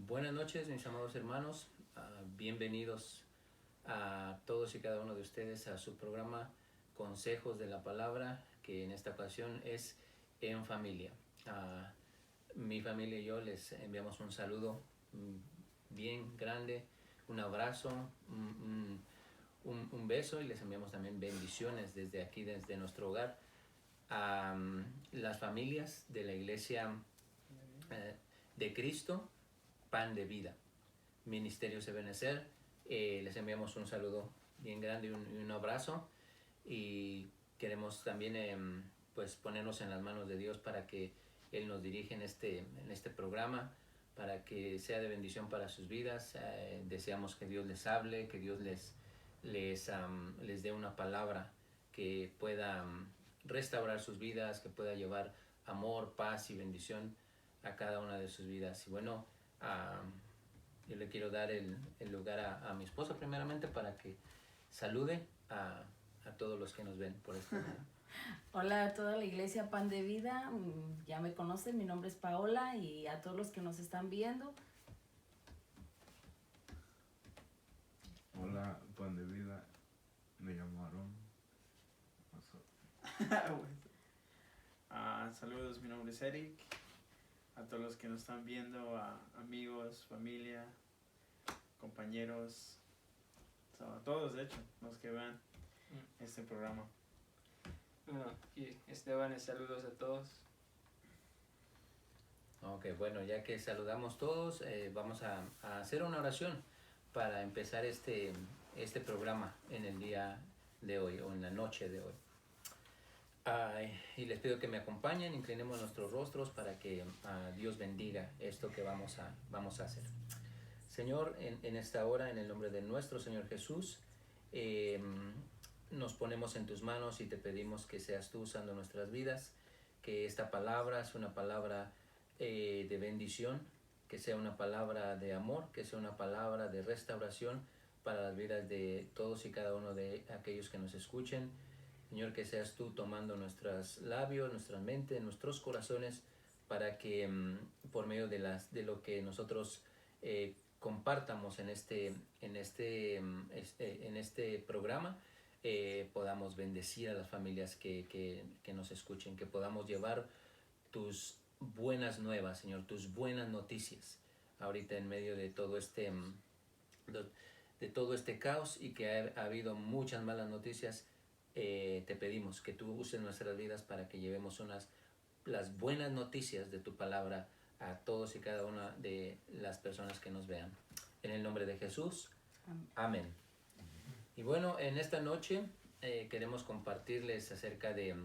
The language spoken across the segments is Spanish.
Buenas noches, mis amados hermanos. Bienvenidos a todos y cada uno de ustedes a su programa Consejos de la Palabra, que en esta ocasión es en familia. Mi familia y yo les enviamos un saludo bien grande, un abrazo, un beso, y les enviamos también bendiciones desde aquí, desde nuestro hogar, a las familias de la Iglesia de Cristo, Pan de Vida, Ministerio Ebenezer. Les enviamos un saludo bien grande y un abrazo, y queremos también pues ponernos en las manos de Dios para que Él nos dirija en este programa, para que sea de bendición para sus vidas. Deseamos que Dios les hable, que Dios les dé una palabra que pueda restaurar sus vidas, que pueda llevar amor, paz y bendición a cada una de sus vidas. Y bueno, yo le quiero dar el lugar a mi esposa primeramente para que salude a todos los que nos ven por esta manera. Hola a toda la iglesia Pan de Vida, ya me conocen, mi nombre es Paola, y a todos los que nos están viendo. Hola, Pan de Vida, me llamo Aarón. Saludos, mi nombre es Eric. A todos los que nos están viendo, a amigos, familia, compañeros, a todos de hecho, los que vean este programa. Bueno, y Esteban, saludos a todos. Ok, bueno, ya que saludamos todos, vamos a hacer una oración para empezar este programa en el día de hoy o en la noche de hoy. Y les pido que me acompañen, inclinemos nuestros rostros para que Dios bendiga esto que vamos a hacer. Señor, en esta hora, en el nombre de nuestro Señor Jesús, nos ponemos en tus manos y te pedimos que seas tú usando nuestras vidas, que esta palabra sea una palabra de bendición, que sea una palabra de amor, que sea una palabra de restauración para las vidas de todos y cada uno de aquellos que nos escuchen. Señor, que seas tú tomando nuestros labios, nuestra mente, nuestros corazones, para que por medio de lo que nosotros compartamos en este programa, podamos bendecir a las familias que nos escuchen, que podamos llevar tus buenas nuevas, Señor, tus buenas noticias ahorita en medio de todo este caos, y que ha habido muchas malas noticias. Te pedimos que tú uses nuestras vidas para que llevemos las buenas noticias de tu palabra a todos y cada una de las personas que nos vean. En el nombre de Jesús, amén. Y bueno, en esta noche queremos compartirles acerca de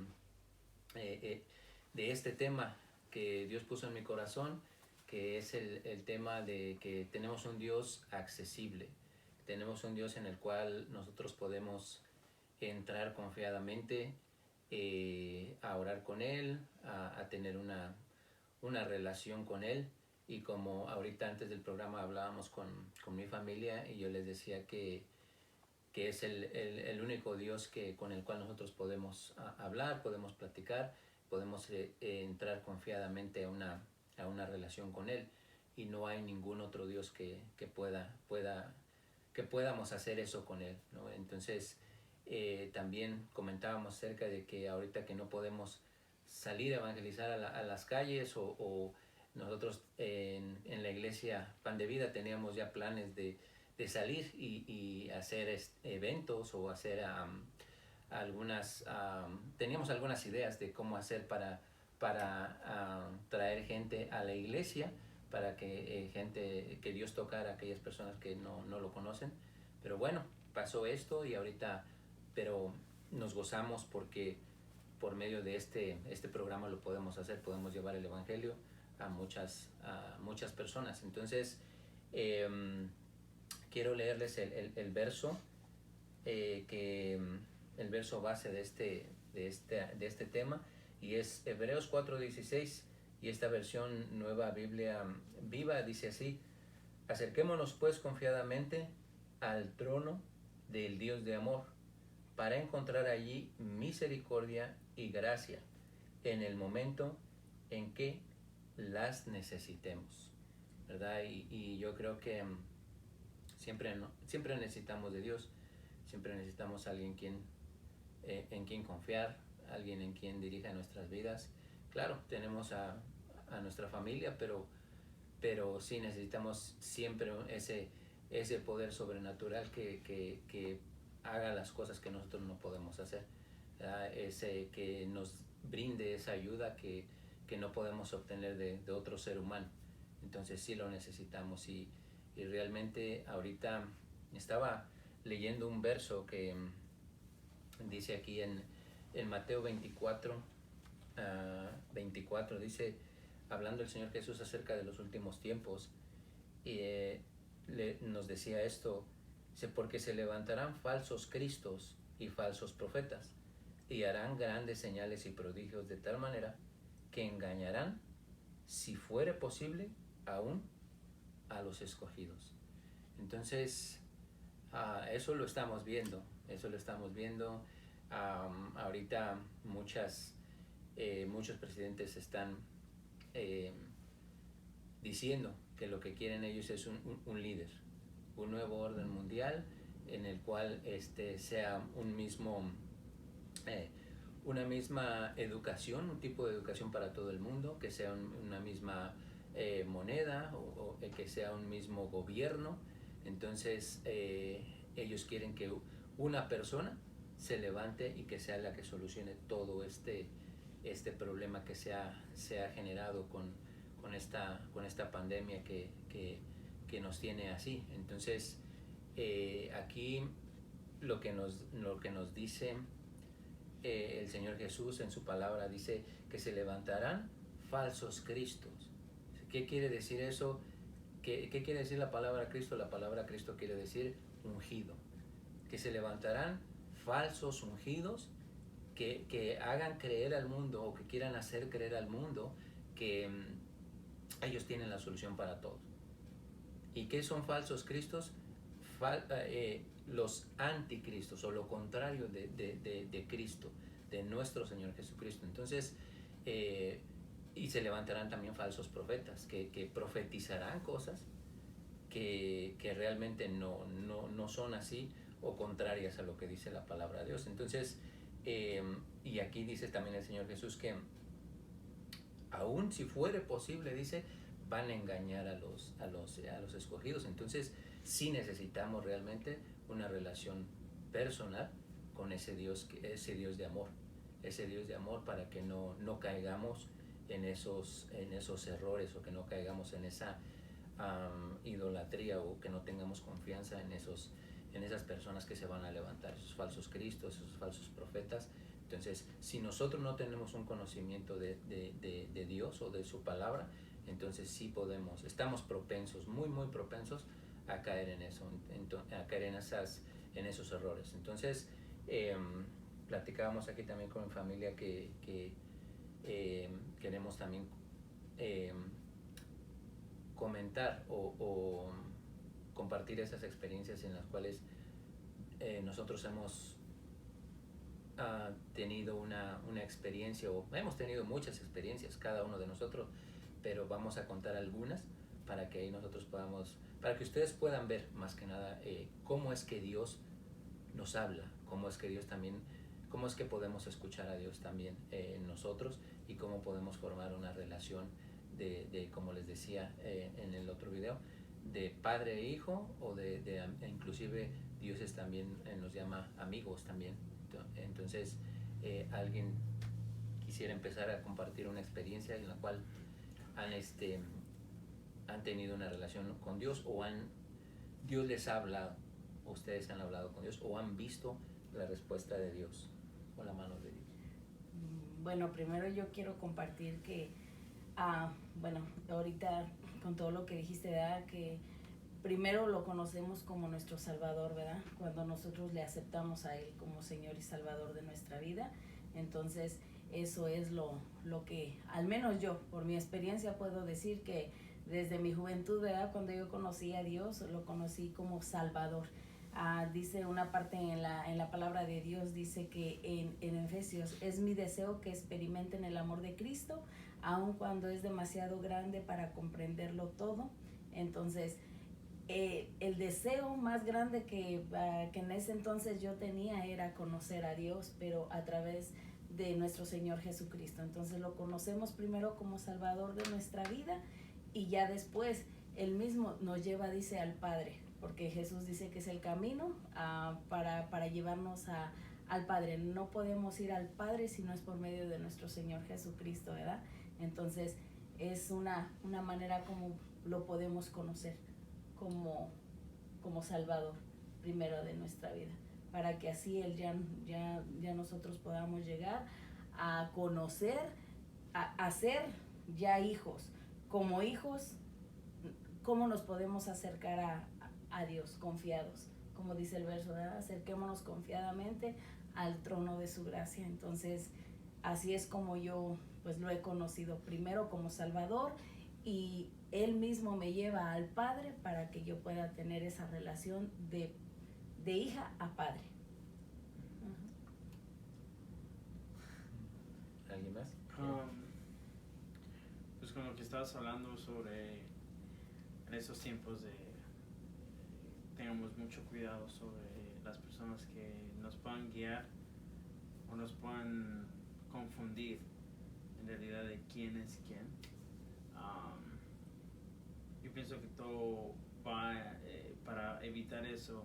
este tema que Dios puso en mi corazón, que es el tema de que tenemos un Dios accesible. Tenemos un Dios en el cual nosotros podemos entrar confiadamente, a orar con Él, a tener una relación con Él. Y como ahorita antes del programa hablábamos con mi familia, y yo les decía que es el único Dios con el cual nosotros podemos hablar, podemos platicar, podemos entrar confiadamente a una relación con Él, y no hay ningún otro Dios que podamos hacer eso con Él, ¿no? Entonces, también comentábamos acerca de que ahorita que no podemos salir a evangelizar a las calles, o nosotros en la iglesia Pan de Vida teníamos ya planes de salir y hacer eventos, o hacer teníamos algunas ideas de cómo hacer para traer gente a la iglesia, para que que Dios tocara a aquellas personas que no lo conocen. Pero bueno, pasó esto, y ahorita pero nos gozamos porque por medio de este programa lo podemos hacer, podemos llevar el evangelio a muchas personas. Entonces, quiero leerles el verso, el verso base de este tema, y es Hebreos 4:16, y esta versión Nueva Biblia Viva dice así: acerquémonos pues confiadamente al trono del Dios de amor, para encontrar allí misericordia y gracia en el momento en que las necesitemos. ¿verdad? Y yo creo que siempre necesitamos de Dios, siempre necesitamos a alguien en quien confiar, alguien en quien dirija nuestras vidas. Claro, tenemos a nuestra familia, pero sí necesitamos siempre ese poder sobrenatural que haga las cosas que nosotros no podemos hacer, ¿verdad? Ese que nos brinde esa ayuda que no podemos obtener de otro ser humano. Entonces sí lo necesitamos, y realmente ahorita estaba leyendo un verso que dice aquí en Mateo 24, 24, dice, hablando el Señor Jesús acerca de los últimos tiempos, y nos decía esto, dice, porque se levantarán falsos cristos y falsos profetas, y harán grandes señales y prodigios de tal manera que engañarán, si fuere posible, aún a los escogidos. Entonces, eso lo estamos viendo. Ahorita muchos presidentes están diciendo que lo que quieren ellos es un líder, un nuevo orden mundial en el cual sea una misma educación, un tipo de educación para todo el mundo, que sea una misma moneda, o que sea un mismo gobierno. Entonces ellos quieren que una persona se levante y que sea la que solucione todo este problema que se ha generado con esta pandemia que nos tiene así. Entonces aquí lo que nos dice el Señor Jesús en su palabra, dice que se levantarán falsos cristos. ¿Qué quiere decir eso? ¿Qué quiere decir la palabra Cristo? La palabra Cristo quiere decir ungido. Que se levantarán falsos ungidos que hagan creer al mundo, o que quieran hacer creer al mundo que ellos tienen la solución para todo. ¿Y qué son falsos cristos? Los anticristos, o lo contrario de Cristo, de nuestro Señor Jesucristo. Entonces, y se levantarán también falsos profetas que profetizarán cosas que realmente no son así, o contrarias a lo que dice la palabra de Dios. Entonces, y aquí dice también el Señor Jesús que aún si fuere posible, dice, van a engañar a los escogidos. Entonces sí necesitamos realmente una relación personal con ese Dios de amor, para que no caigamos en esos errores, o que no caigamos en esa idolatría, o que no tengamos confianza en esas personas que se van a levantar, esos falsos cristos, esos falsos profetas. Entonces, si nosotros no tenemos un conocimiento de Dios o de su palabra, entonces sí estamos propensos, muy muy propensos a caer en eso, a caer en esos errores. Entonces, platicábamos aquí también con mi familia que queremos también comentar o compartir esas experiencias en las cuales nosotros hemos tenido una experiencia, o hemos tenido muchas experiencias cada uno de nosotros, pero vamos a contar algunas para que ahí nosotros para que ustedes puedan ver más que nada cómo es que Dios nos habla, cómo es que podemos escuchar a Dios también en nosotros, y cómo podemos formar una relación de como les decía en el otro video, de padre e hijo, o inclusive Dios también nos llama amigos también. Entonces, alguien quisiera empezar a compartir una experiencia en la cual han tenido una relación con Dios, o Dios les ha hablado, ustedes han hablado con Dios, o han visto la respuesta de Dios o la mano de Dios. Bueno, primero yo quiero compartir que ahorita con todo lo que dijiste, ¿verdad? Que primero lo conocemos como nuestro Salvador, ¿verdad? Cuando nosotros le aceptamos a Él como Señor y Salvador de nuestra vida. Entonces, eso es lo que, al menos yo, por mi experiencia, puedo decir que desde mi juventud, ¿verdad? Cuando yo conocí a Dios, lo conocí como Salvador. Dice una parte en la palabra de Dios, dice que en Efesios, es mi deseo que experimenten el amor de Cristo, aun cuando es demasiado grande para comprenderlo todo, Entonces, el deseo más grande que en ese entonces yo tenía era conocer a Dios, pero a través de nuestro Señor Jesucristo. Entonces lo conocemos primero como Salvador de nuestra vida y ya después Él mismo nos lleva, dice, al Padre, porque Jesús dice que es el camino para llevarnos al Padre. No podemos ir al Padre si no es por medio de nuestro Señor Jesucristo, ¿verdad? Entonces es una manera como lo podemos conocer como Salvador primero de nuestra vida, para que así Él ya nosotros podamos llegar a conocer, a ser ya hijos. Como hijos, ¿cómo nos podemos acercar a Dios? Confiados, como dice el verso, ¿verdad? Acerquémonos confiadamente al trono de su gracia. Entonces, así es como yo pues lo he conocido, primero como Salvador, y Él mismo me lleva al Padre para que yo pueda tener esa relación de hija a padre. ¿Alguien más? Pues con lo que estabas hablando sobre en esos tiempos tengamos mucho cuidado sobre las personas que nos puedan guiar o nos puedan confundir en realidad de quién es quién. Yo pienso que todo va para evitar eso.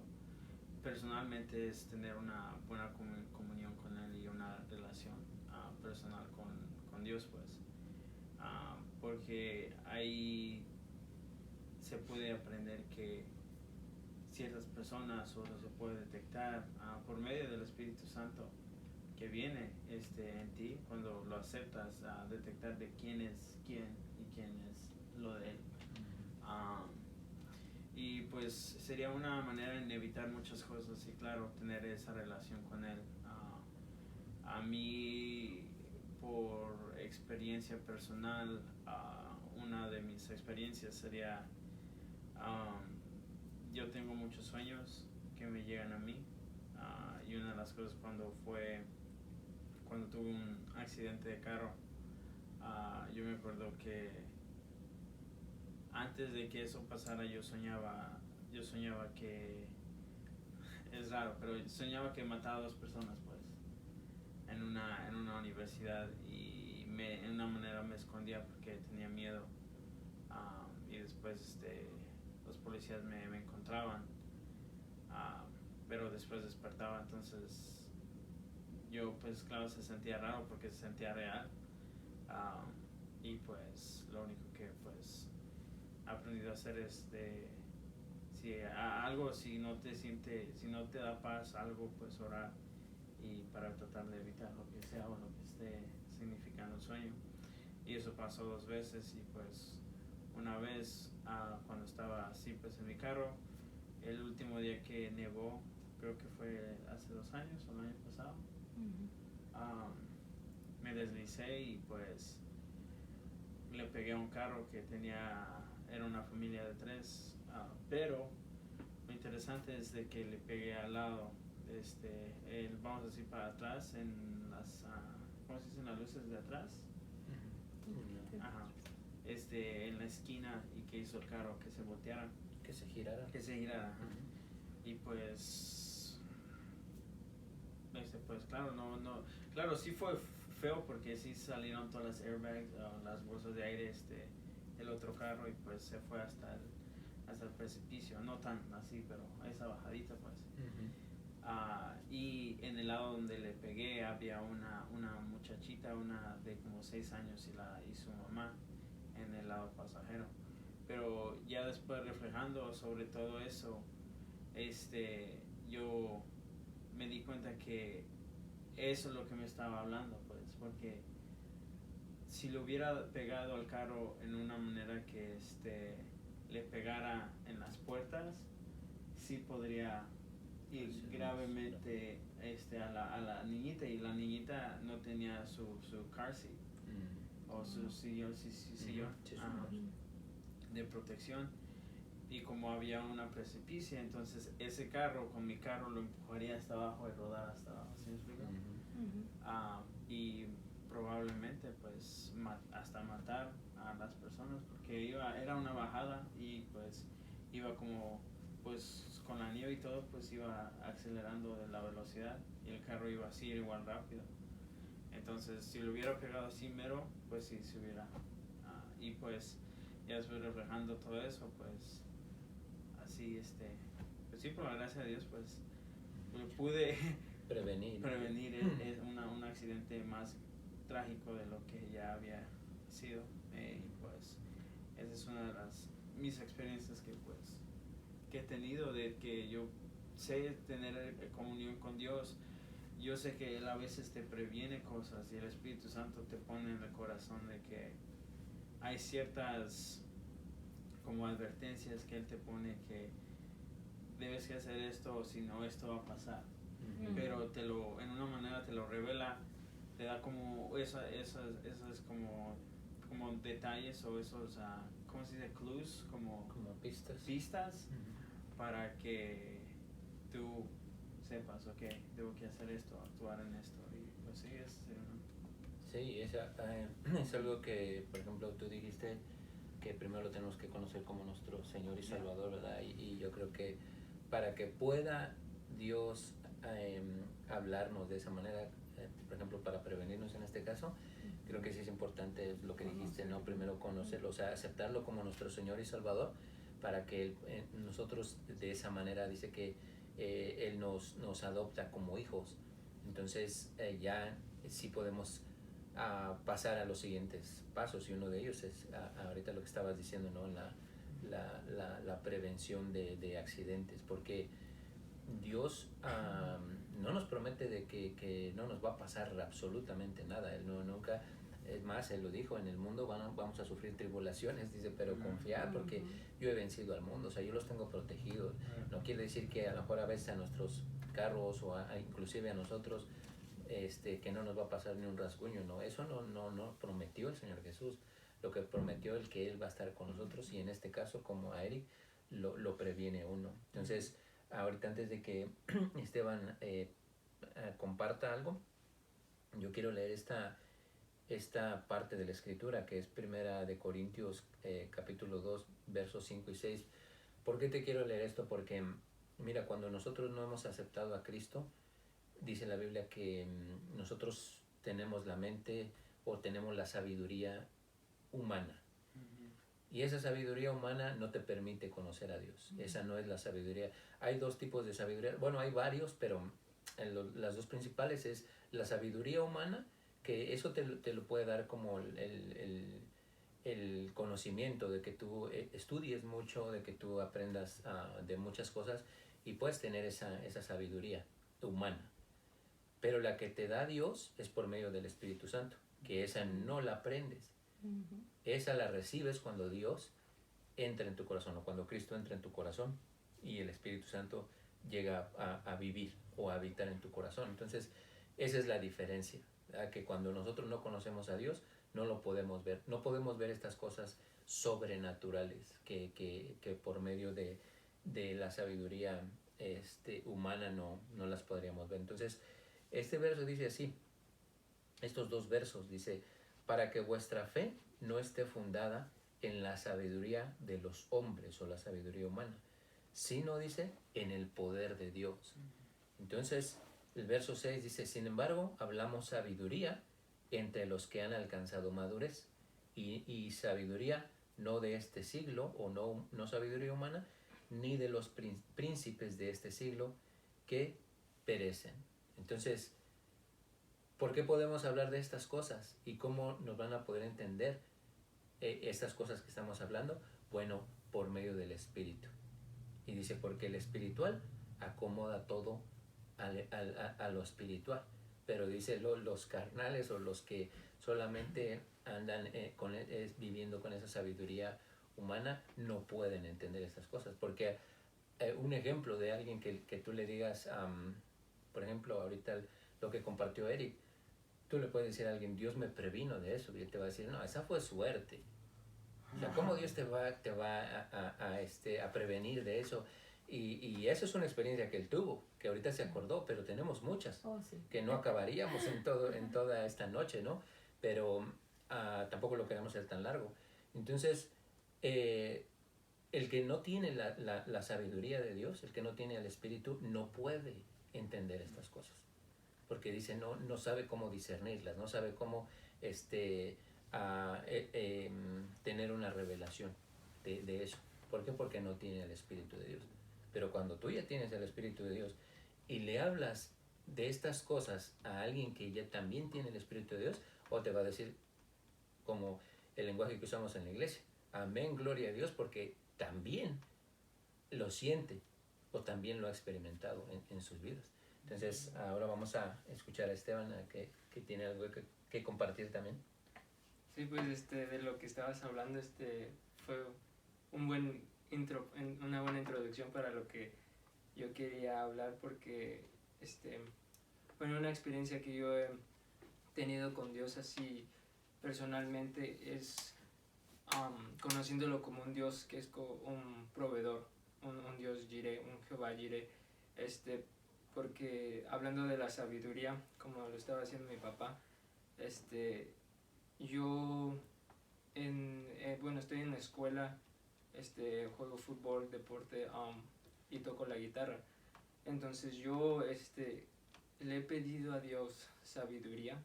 Personalmente es tener una buena comunión con Él y una relación personal con Dios, pues. Porque ahí se puede aprender que ciertas personas o se puede detectar por medio del Espíritu Santo que viene en ti cuando lo aceptas, detectar de quién es quién y quién es lo de Él. Y pues sería una manera en evitar muchas cosas y claro, tener esa relación con Él. A mí, por experiencia personal, una de mis experiencias sería, yo tengo muchos sueños que me llegan a mí, y una de las cosas cuando tuve un accidente de carro, yo me acuerdo que antes de que eso pasara yo soñaba que, es raro, pero soñaba que mataba a 2 personas, pues, en una universidad, y en una manera me escondía porque tenía miedo, y después los policías me encontraban, pero después despertaba. Entonces yo, pues claro, se sentía raro porque se sentía real, y pues lo único que pues he aprendido a hacer es si no te da paz algo, pues orar y para tratar de evitar lo que sea o lo que esté significando el sueño. Y eso pasó 2 veces, y pues una vez cuando estaba así pues en mi carro, el último día que nevó, creo que fue hace 2 años o el año pasado, me deslicé y pues le pegué a un carro que era una familia de 3, pero lo interesante es de que le pegué al lado, vamos a decir para atrás, en las, ¿cómo se dicen las luces de atrás? Ajá. En la esquina, y que hizo el carro que se volteara. Que se girara. Ajá. Y pues, pues claro, sí fue feo porque sí salieron todas las airbags, las bolsas de aire, el otro carro, y pues se fue hasta el precipicio, no tan así, pero a esa bajadita, pues. Y en el lado donde le pegué había una muchachita, una de como 6 años, y su mamá en el lado pasajero. Pero ya después, reflejando sobre todo eso, yo me di cuenta que eso es lo que me estaba hablando, pues, porque si le hubiera pegado al carro en una manera que le pegara en las puertas, sí podría ir gravemente a la niñita, y la niñita no tenía su car seat o su sillón de protección, y como había una precipicio, entonces ese carro con mi carro lo empujaría hasta abajo y rodar hasta abajo, ¿sí me explico? Y probablemente pues hasta matar a las personas, porque era una bajada y pues iba como pues con la nieve y todo, pues iba acelerando de la velocidad y el carro iba así igual rápido. Entonces si lo hubiera pegado así mero, pues sí se hubiera y pues ya después reflejando todo eso, pues así pues sí, por la gracia de Dios pues pude Prevenir. un accidente más trágico de lo que ya había sido. Y pues esa es una de mis experiencias que he tenido, de que yo sé tener comunión con Dios. Yo sé que Él a veces te previene cosas y el Espíritu Santo te pone en el corazón de que hay ciertas como advertencias que Él te pone que debes que hacer esto o si no esto va a pasar. Pero en una manera te lo revela, te da como esas como detalles o esos, ¿cómo se dice? Clues, como pistas para que tú sepas, ok, debo que hacer esto, actuar en esto, y pues sí, Sí, es algo que, por ejemplo, tú dijiste que primero lo tenemos que conocer como nuestro Señor y Salvador, ¿verdad? Y yo creo que para que pueda Dios hablarnos de esa manera, por ejemplo, para prevenirnos en este caso, creo que sí es importante lo que dijiste, ¿no? Primero conocerlo, o sea, aceptarlo como nuestro Señor y Salvador, para que nosotros de esa manera dice que Él nos adopta como hijos. Entonces ya sí podemos pasar a los siguientes pasos, y uno de ellos es ahorita lo que estabas diciendo, ¿no? La prevención de accidentes, porque Dios no nos promete de que no nos va a pasar absolutamente nada. Él nunca, es más, Él lo dijo, en el mundo vamos a sufrir tribulaciones, dice, pero confiad porque yo he vencido al mundo, o sea, yo los tengo protegidos. No quiere decir que a lo mejor a veces a nuestros carros o inclusive a nosotros que no nos va a pasar ni un rasguño, no, eso no prometió el Señor Jesús. Lo que prometió es que Él va a estar con nosotros, y en este caso, como a Eric, lo previene uno. Entonces, ahorita antes de que Esteban comparta algo, yo quiero leer esta parte de la escritura, que es primera de Corintios capítulo 2 versos 5 y 6. ¿Por qué te quiero leer esto? Porque mira, cuando nosotros no hemos aceptado a Cristo, dice la Biblia que nosotros tenemos la mente o tenemos la sabiduría humana. Y esa sabiduría humana no te permite conocer a Dios. Esa no es la sabiduría. Hay dos tipos de sabiduría. Bueno, hay varios, pero las dos principales es la sabiduría humana, que eso te lo puede dar como el conocimiento de que tú estudies mucho, de que tú aprendas de muchas cosas y puedes tener esa sabiduría humana. Pero la que te da Dios es por medio del Espíritu Santo, que esa no la aprendes. Esa la recibes cuando Dios entra en tu corazón, o cuando Cristo entra en tu corazón y el Espíritu Santo llega a vivir o a habitar en tu corazón. Entonces, esa es la diferencia, ¿verdad? Que cuando nosotros no conocemos a Dios, no lo podemos ver. No podemos ver estas cosas sobrenaturales que por medio de la sabiduría humana no las podríamos ver. Entonces, este verso dice así, estos dos versos, dice: para que vuestra fe no esté fundada en la sabiduría de los hombres o la sabiduría humana, sino, dice, en el poder de Dios. Entonces, el verso 6 dice: sin embargo, hablamos sabiduría entre los que han alcanzado madurez, y sabiduría no de este siglo, o no sabiduría humana, ni de los príncipes de este siglo que perecen. Entonces, ¿por qué podemos hablar de estas cosas? ¿Y cómo nos van a poder entender estas cosas que estamos hablando? Bueno, por medio del Espíritu. Y dice, porque el espiritual acomoda todo a lo espiritual. Pero dice, los carnales, o los que solamente andan viviendo con esa sabiduría humana, no pueden entender estas cosas. Porque un ejemplo de alguien que tú le digas, por ejemplo, ahorita lo que compartió Eric, tú le puedes decir a alguien: Dios me previno de eso, y él te va a decir: no, esa fue suerte. O sea, ¿cómo Dios te va a prevenir de eso? Y eso es una experiencia que él tuvo, que ahorita se acordó, pero tenemos muchas, que no acabaríamos en toda esta noche, ¿no? pero tampoco lo queremos hacer tan largo. Entonces, el que no tiene la sabiduría de Dios, el que no tiene el Espíritu, no puede entender estas cosas. Porque dice, no sabe cómo discernirlas, no sabe cómo tener una revelación de eso. ¿Por qué? Porque no tiene el Espíritu de Dios. Pero cuando tú ya tienes el Espíritu de Dios y le hablas de estas cosas a alguien que ya también tiene el Espíritu de Dios, o te va a decir, como el lenguaje que usamos en la iglesia, amén, gloria a Dios, porque también lo siente o también lo ha experimentado en sus vidas. Entonces, ahora vamos a escuchar a Esteban, que tiene algo que compartir también. Sí, pues de lo que estabas hablando, fue un buen una buena introducción para lo que yo quería hablar, porque bueno, una experiencia que yo he tenido con Dios así personalmente es conociéndolo como un Dios que es un proveedor, un Dios Jireh, un Jehová Jireh, porque hablando de la sabiduría, como lo estaba haciendo mi papá, yo bueno, estoy en la escuela, juego fútbol, deporte, y toco la guitarra. Entonces yo le he pedido a Dios sabiduría,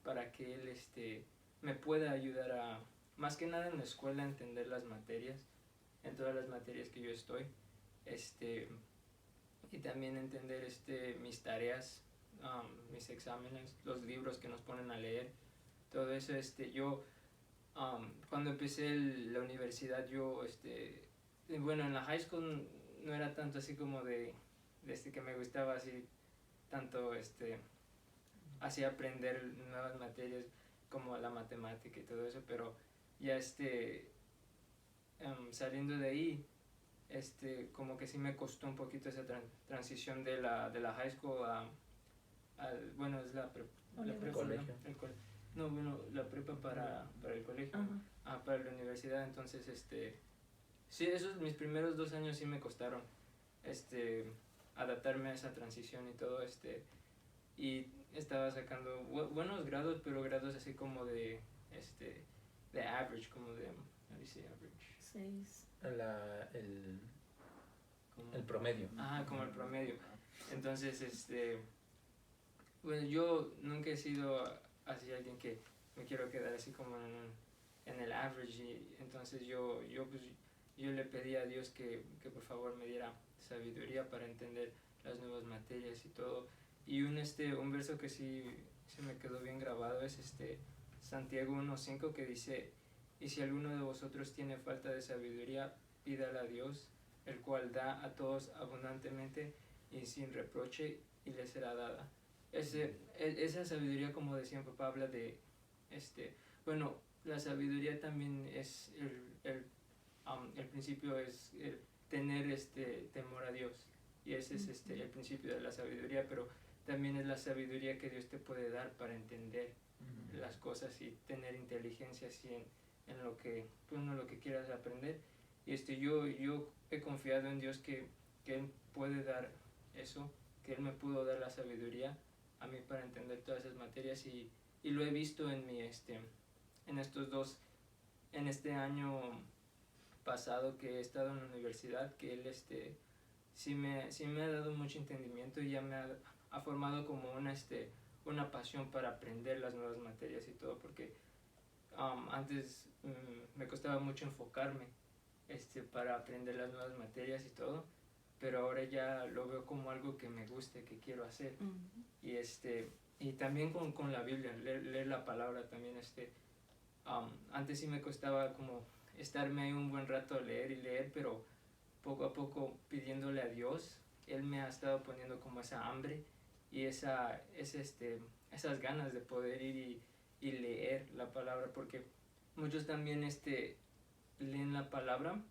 para que Él me pueda ayudar a, más que nada en la escuela, a entender las materias, en todas las materias que yo estoy, y también entender mis tareas, mis exámenes, los libros que nos ponen a leer, todo eso. Yo cuando empecé la universidad, yo bueno, en la high school no era tanto así como de que me gustaba así tanto así aprender nuevas materias como la matemática y todo eso, pero ya saliendo de ahí, como que sí me costó un poquito esa transición de la high school bueno, es la prepa, Colegio. no, bueno, la prepa para el colegio, para la universidad. Entonces sí, mis primeros 2 años sí me costaron adaptarme a esa transición y todo, y estaba sacando buenos grados, pero grados así como de average, como de, how do you say average? 6. El promedio. Como el promedio. Entonces, bueno, yo nunca he sido así alguien que me quiero quedar así como en el average, y entonces yo le pedí a Dios que por favor me diera sabiduría para entender las nuevas materias y todo. Y un verso que sí se me quedó bien grabado es Santiago 1:5, que dice: y si alguno de vosotros tiene falta de sabiduría, pídala a Dios, el cual da a todos abundantemente y sin reproche, y le será dada. Esa sabiduría, como decía papá, habla de bueno, la sabiduría también es el principio, es tener temor a Dios, y ese es el principio de la sabiduría, pero también es la sabiduría que Dios te puede dar para entender las cosas y tener inteligencia así en lo que quieras aprender. Y yo he confiado en Dios que Él puede dar eso, que Él me pudo dar la sabiduría a mí para entender todas esas materias, y lo he visto en en este año pasado que he estado en la universidad, que Él sí me ha dado mucho entendimiento, y ya me ha formado como una pasión para aprender las nuevas materias y todo, porque antes me costaba mucho enfocarme para aprender las nuevas materias y todo, pero ahora ya lo veo como algo que me guste, que quiero hacer. Y también con la Biblia, leer la palabra también. Antes sí me costaba como estarme ahí un buen rato a leer y leer, pero poco a poco, pidiéndole a Dios, Él me ha estado poniendo como esa hambre y esas ganas de poder ir y leer la palabra, porque muchos también leen la palabra.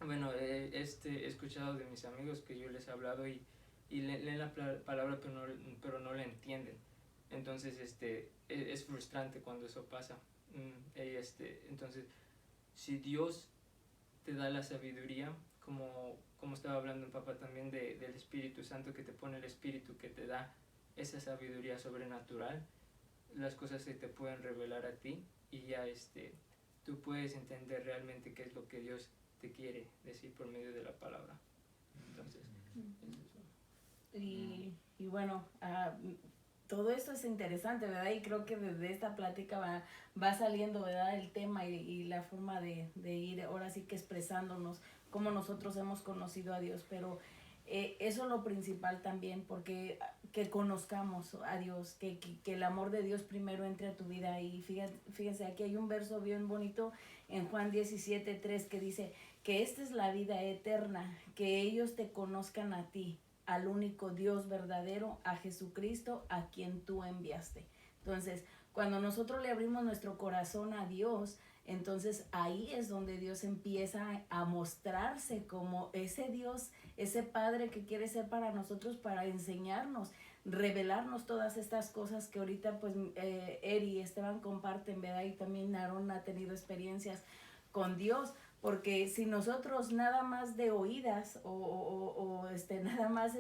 Bueno, he escuchado de mis amigos que yo les he hablado, y leen la palabra, pero no la entienden. Entonces es frustrante cuando eso pasa. Entonces, si Dios te da la sabiduría, como estaba hablando papá también del Espíritu Santo, que te pone el Espíritu, que te da esa sabiduría sobrenatural, las cosas se te pueden revelar a ti y ya tú puedes entender realmente qué es lo que Dios te quiere decir por medio de la palabra. Entonces, es eso. Y bueno, todo esto es interesante, ¿verdad? Y creo que desde esta plática va saliendo, ¿verdad? El tema y la forma de ir ahora sí que expresándonos cómo nosotros hemos conocido a Dios, pero eso es lo principal también, porque que conozcamos a Dios, que el amor de Dios primero entre a tu vida. Y fíjense, aquí hay un verso bien bonito en Juan 17:3 que dice que esta es la vida eterna, que ellos te conozcan a ti, al único Dios verdadero, a Jesucristo, a quien tú enviaste. Entonces, cuando nosotros le abrimos nuestro corazón a Dios, entonces ahí es donde Dios empieza a mostrarse como ese Dios, ese Padre que quiere ser para nosotros, para enseñarnos, revelarnos todas estas cosas que ahorita pues Eri y Esteban comparten, ¿verdad? Y también Aarón ha tenido experiencias con Dios, porque si nosotros nada más de oídas o nada más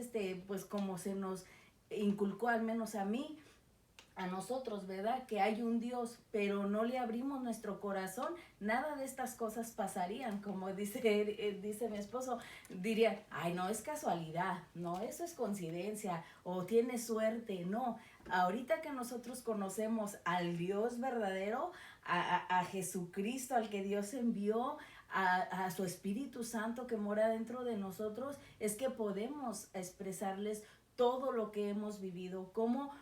pues como se nos inculcó, al menos a mí, a nosotros, ¿verdad? Que hay un Dios, pero no le abrimos nuestro corazón, nada de estas cosas pasarían. Como dice mi esposo, diría, ay, no es casualidad, no, eso es coincidencia, o tiene suerte, no. Ahorita que nosotros conocemos al Dios verdadero, a Jesucristo, al que Dios envió, a su Espíritu Santo que mora dentro de nosotros, es que podemos expresarles todo lo que hemos vivido, cómo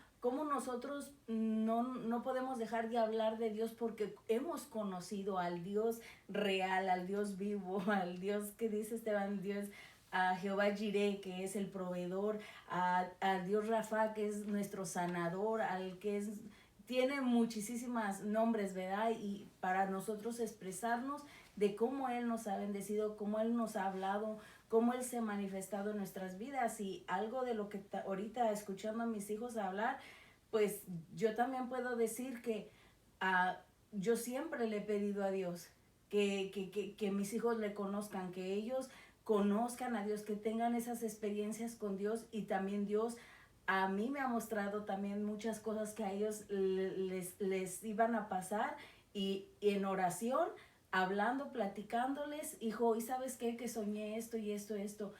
nosotros no podemos dejar de hablar de Dios, porque hemos conocido al Dios real, al Dios vivo, al Dios que dice Esteban, Dios, a Jehová Jireh, que es el proveedor, al Dios Rafa, que es nuestro sanador, al que tiene muchísimas nombres, ¿verdad? Y para nosotros expresarnos de cómo Él nos ha bendecido, cómo Él nos ha hablado, cómo Él se ha manifestado en nuestras vidas. Y algo de lo que ahorita escuchando a mis hijos hablar, pues yo también puedo decir que yo siempre le he pedido a Dios que mis hijos le conozcan, que ellos conozcan a Dios, que tengan esas experiencias con Dios. Y también Dios a mí me ha mostrado también muchas cosas que a ellos les iban a pasar, y en oración, hablando, platicándoles, hijo, ¿y sabes qué? Que soñé esto y esto, esto.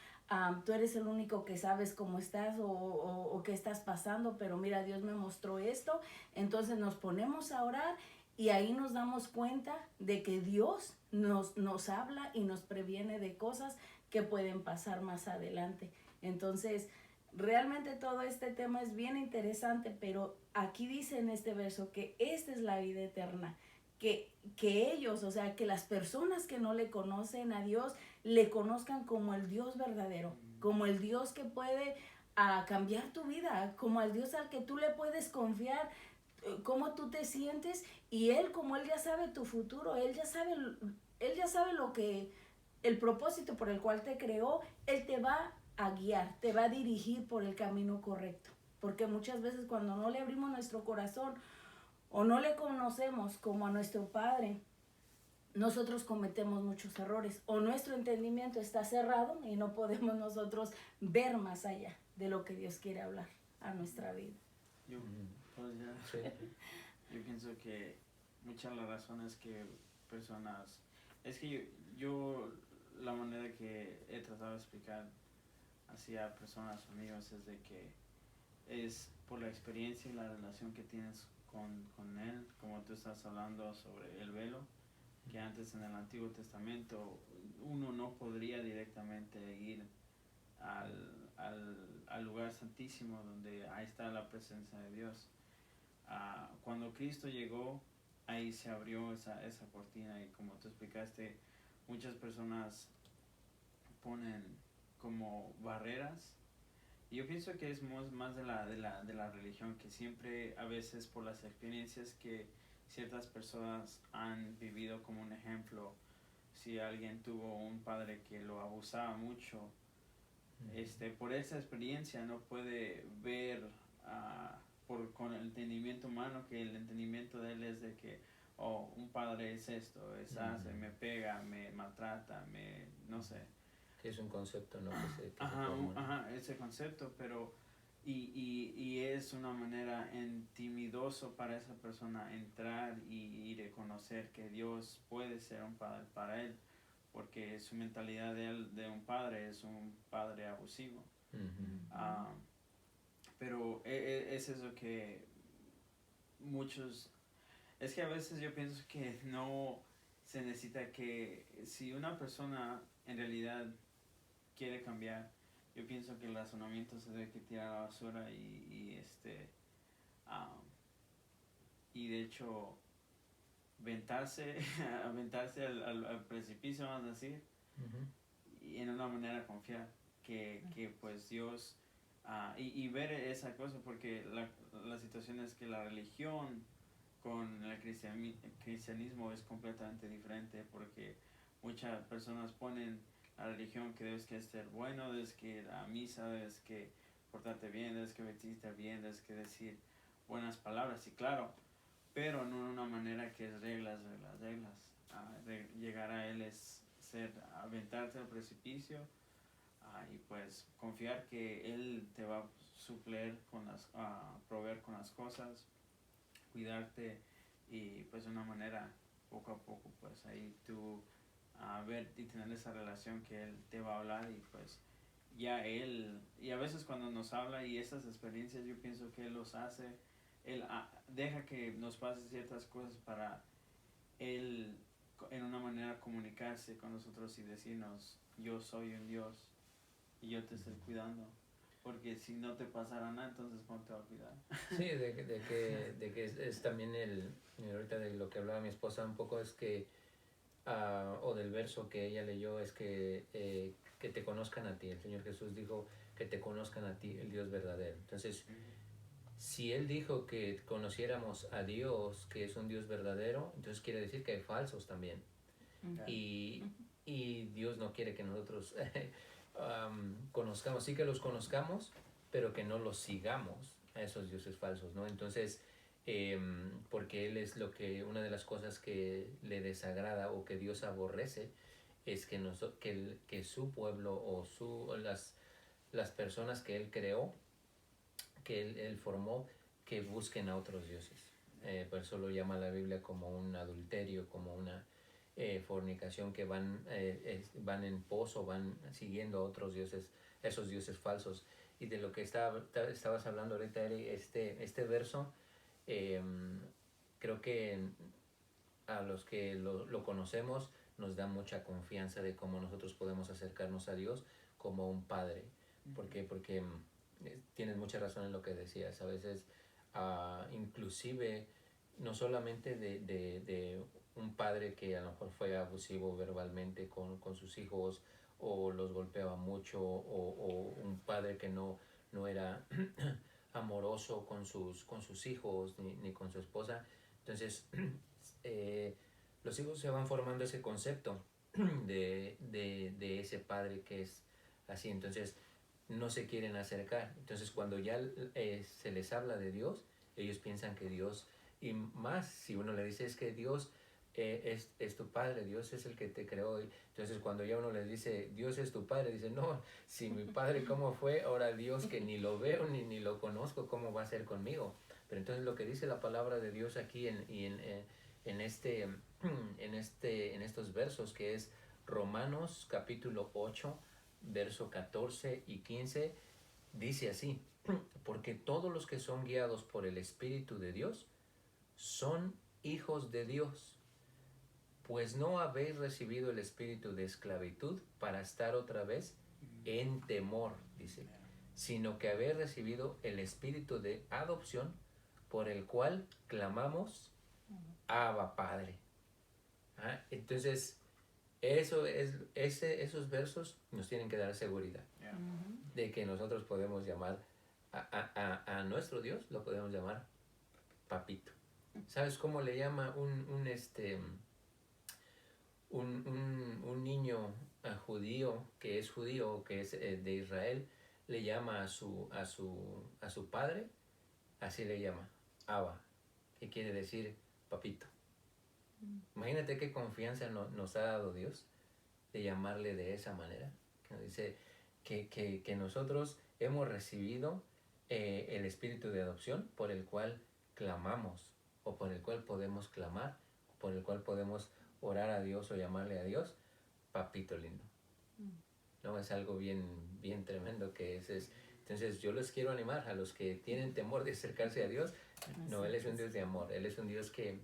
Tú eres el único que sabes cómo estás o qué estás pasando, pero mira, Dios me mostró esto. Entonces nos ponemos a orar y ahí nos damos cuenta de que Dios nos habla y nos previene de cosas que pueden pasar más adelante. Entonces, realmente todo este tema es bien interesante, pero aquí dice en este verso que esta es la vida eterna. Que ellos, o sea, que las personas que no le conocen a Dios, le conozcan como el Dios verdadero, como el Dios que puede cambiar tu vida, como el Dios al que tú le puedes confiar, cómo tú te sientes, y Él, como Él ya sabe tu futuro, Él ya sabe lo que, el propósito por el cual te creó. Él te va a guiar, te va a dirigir por el camino correcto, porque muchas veces cuando no le abrimos nuestro corazón, o no le conocemos como a nuestro Padre, nosotros cometemos muchos errores, o nuestro entendimiento está cerrado y no podemos nosotros ver más allá de lo que Dios quiere hablar a nuestra vida. Yo pienso que muchas de las razones que personas, es que yo la manera que he tratado de explicar hacia personas, amigos, es de que es por la experiencia y la relación que tienes con Él, como tú estás hablando sobre el velo, que antes en el Antiguo Testamento uno no podría directamente ir al lugar santísimo donde ahí está la presencia de Dios. Cuando Cristo llegó, ahí se abrió esa cortina, y como tú explicaste, muchas personas ponen como barreras. Y yo pienso que es más de la religión, que siempre, a veces por las experiencias que ciertas personas han vivido, como un ejemplo, si alguien tuvo un padre que lo abusaba mucho, por esa experiencia no puede ver con el entendimiento humano, que el entendimiento de él es de que, un padre es esto, hace, me pega, me maltrata, no sé. Que es un concepto, ¿no? Que se Ajá, ese concepto, pero y es una manera intimidoso para esa persona entrar y reconocer que Dios puede ser un padre para él, porque su mentalidad de un padre es un padre abusivo. Pero es eso que muchos... Es que a veces yo pienso que no se necesita que si una persona en realidad quiere cambiar, yo pienso que el razonamiento se debe que tirar a la basura y de hecho aventarse al precipicio, vamos a decir, y en una manera confiar que pues Dios y ver esa cosa, porque la situación es que la religión con el cristianismo es completamente diferente, porque muchas personas ponen la religión que debes que ser bueno, debes que ir a misa, debes que portarte bien, debes que vestirte bien, debes que decir buenas palabras, y claro, pero no en una manera que es reglas. Llegar a él es aventarte al precipicio y pues confiar que él te va a suplir proveer con las cosas, cuidarte, y pues de una manera poco a poco pues ahí tú ver y tener esa relación que él te va a hablar, y pues ya él, y a veces cuando nos habla y esas experiencias yo pienso que él los hace, él deja que nos pase ciertas cosas para él en una manera comunicarse con nosotros y decirnos: yo soy un Dios y yo te estoy cuidando, porque si no te pasara nada, entonces ¿cómo te va a cuidar? Sí, de que es también ahorita de lo que hablaba mi esposa un poco, es que o del verso que ella leyó, es que te conozcan a ti. El Señor Jesús dijo que te conozcan a ti, el Dios verdadero. Entonces, si Él dijo que conociéramos a Dios, que es un Dios verdadero, entonces quiere decir que hay falsos también. Y Dios no quiere que nosotros conozcamos, sí que los conozcamos, pero que no los sigamos a esos dioses falsos, ¿no? Entonces, porque Él es una de las cosas que le desagrada o que Dios aborrece, es que su pueblo o las personas que Él creó, que él formó, que busquen a otros dioses. Por eso lo llama la Biblia como un adulterio, como una fornicación, que van en pos o van siguiendo a otros dioses, esos dioses falsos. Y de lo que estabas hablando ahorita, Eri, este verso, creo que a los que lo conocemos nos da mucha confianza de cómo nosotros podemos acercarnos a Dios como un padre. ¿Por qué? Porque tienes mucha razón en lo que decías. A veces, inclusive, no solamente de un padre que a lo mejor fue abusivo verbalmente con sus hijos, o los golpeaba mucho, o un padre que no era amoroso con sus hijos ni con su esposa. Entonces, los hijos se van formando ese concepto de ese padre que es así. Entonces, no se quieren acercar. Entonces, cuando ya se les habla de Dios, ellos piensan que Dios, y más si uno le dice es que Dios es tu padre, Dios es el que te creó. Entonces, cuando ya uno les dice Dios es tu padre, dicen: no, si mi padre cómo fue, ahora Dios que ni lo veo ni lo conozco, ¿cómo va a ser conmigo? Pero entonces lo que dice la palabra de Dios aquí en estos versos, que es Romanos capítulo 8, verso 14 y 15, dice así: porque todos los que son guiados por el Espíritu de Dios son hijos de Dios. Pues no habéis recibido el espíritu de esclavitud para estar otra vez en temor, dice, sino que habéis recibido el espíritu de adopción, por el cual clamamos: Abba, Padre. Entonces, esos versos nos tienen que dar seguridad de que nosotros podemos llamar a nuestro Dios, lo podemos llamar papito. ¿Sabes cómo le llama un niño judío, que es de Israel? Le llama a su padre, así le llama, Abba, que quiere decir papito. Imagínate qué confianza nos ha dado Dios de llamarle de esa manera. Que dice que nosotros hemos recibido el espíritu de adopción por el cual clamamos o por el cual podemos clamar, por el cual podemos orar a Dios o llamarle a Dios, papito lindo. ¿No? Es algo bien, bien tremendo que es. Entonces yo los quiero animar a los que tienen temor de acercarse a Dios. No, Él es un Dios de amor, Él es un Dios que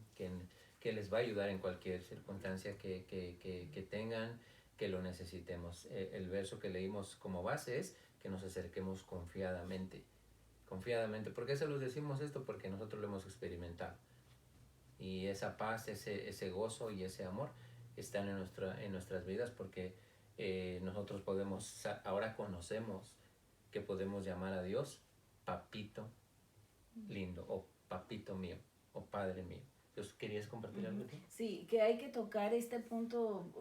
les va a ayudar en cualquier circunstancia que tengan, que lo necesitemos. El verso que leímos como base es que nos acerquemos confiadamente. ¿Por qué se los decimos esto? Porque nosotros lo hemos experimentado. Y esa paz, ese gozo y ese amor están en nuestras vidas porque nosotros ahora conocemos que podemos llamar a Dios papito lindo o papito mío o padre mío. Entonces, ¿querías compartir algo? Sí, que hay que tocar este punto,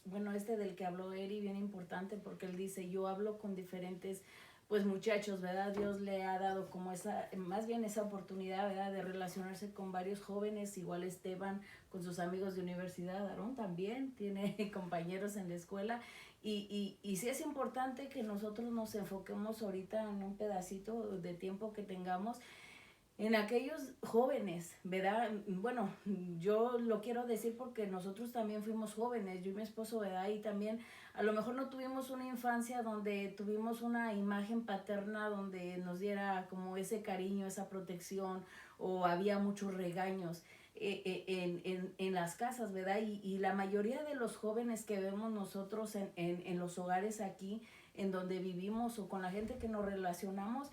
bueno, este del que habló Eri, bien importante, porque él dice, yo hablo con diferentes, pues, muchachos, ¿verdad? Dios le ha dado como más bien esa oportunidad, ¿verdad? De relacionarse con varios jóvenes, igual Esteban con sus amigos de universidad, Aarón también tiene compañeros en la escuela, y sí es importante que nosotros nos enfoquemos ahorita en un pedacito de tiempo que tengamos en aquellos jóvenes, ¿verdad? Bueno, yo lo quiero decir porque nosotros también fuimos jóvenes, yo y mi esposo, ¿verdad? Y también a lo mejor no tuvimos una infancia donde tuvimos una imagen paterna donde nos diera como ese cariño, esa protección, o había muchos regaños en las casas, ¿verdad? Y la mayoría de los jóvenes que vemos nosotros en los hogares aquí, en donde vivimos o con la gente que nos relacionamos,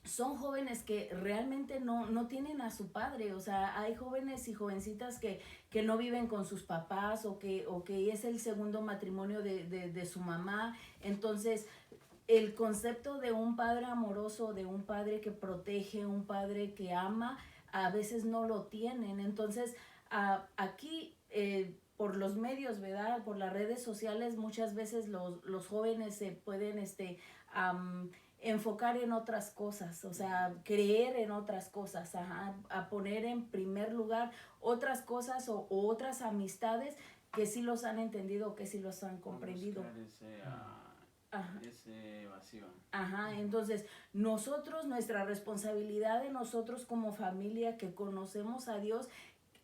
son jóvenes que realmente no tienen a su padre. O sea, hay jóvenes y jovencitas que no viven con sus papás o que es el segundo matrimonio de su mamá. Entonces, el concepto de un padre amoroso, de un padre que protege, un padre que ama, a veces no lo tienen. Entonces, aquí por los medios, ¿verdad? Por las redes sociales, muchas veces los jóvenes se pueden enfocar en otras cosas, o sea, creer en otras cosas, a poner en primer lugar otras cosas o otras amistades que sí los han entendido, que sí los han comprendido. Ese vacío. Entonces nuestra responsabilidad de nosotros como familia que conocemos a Dios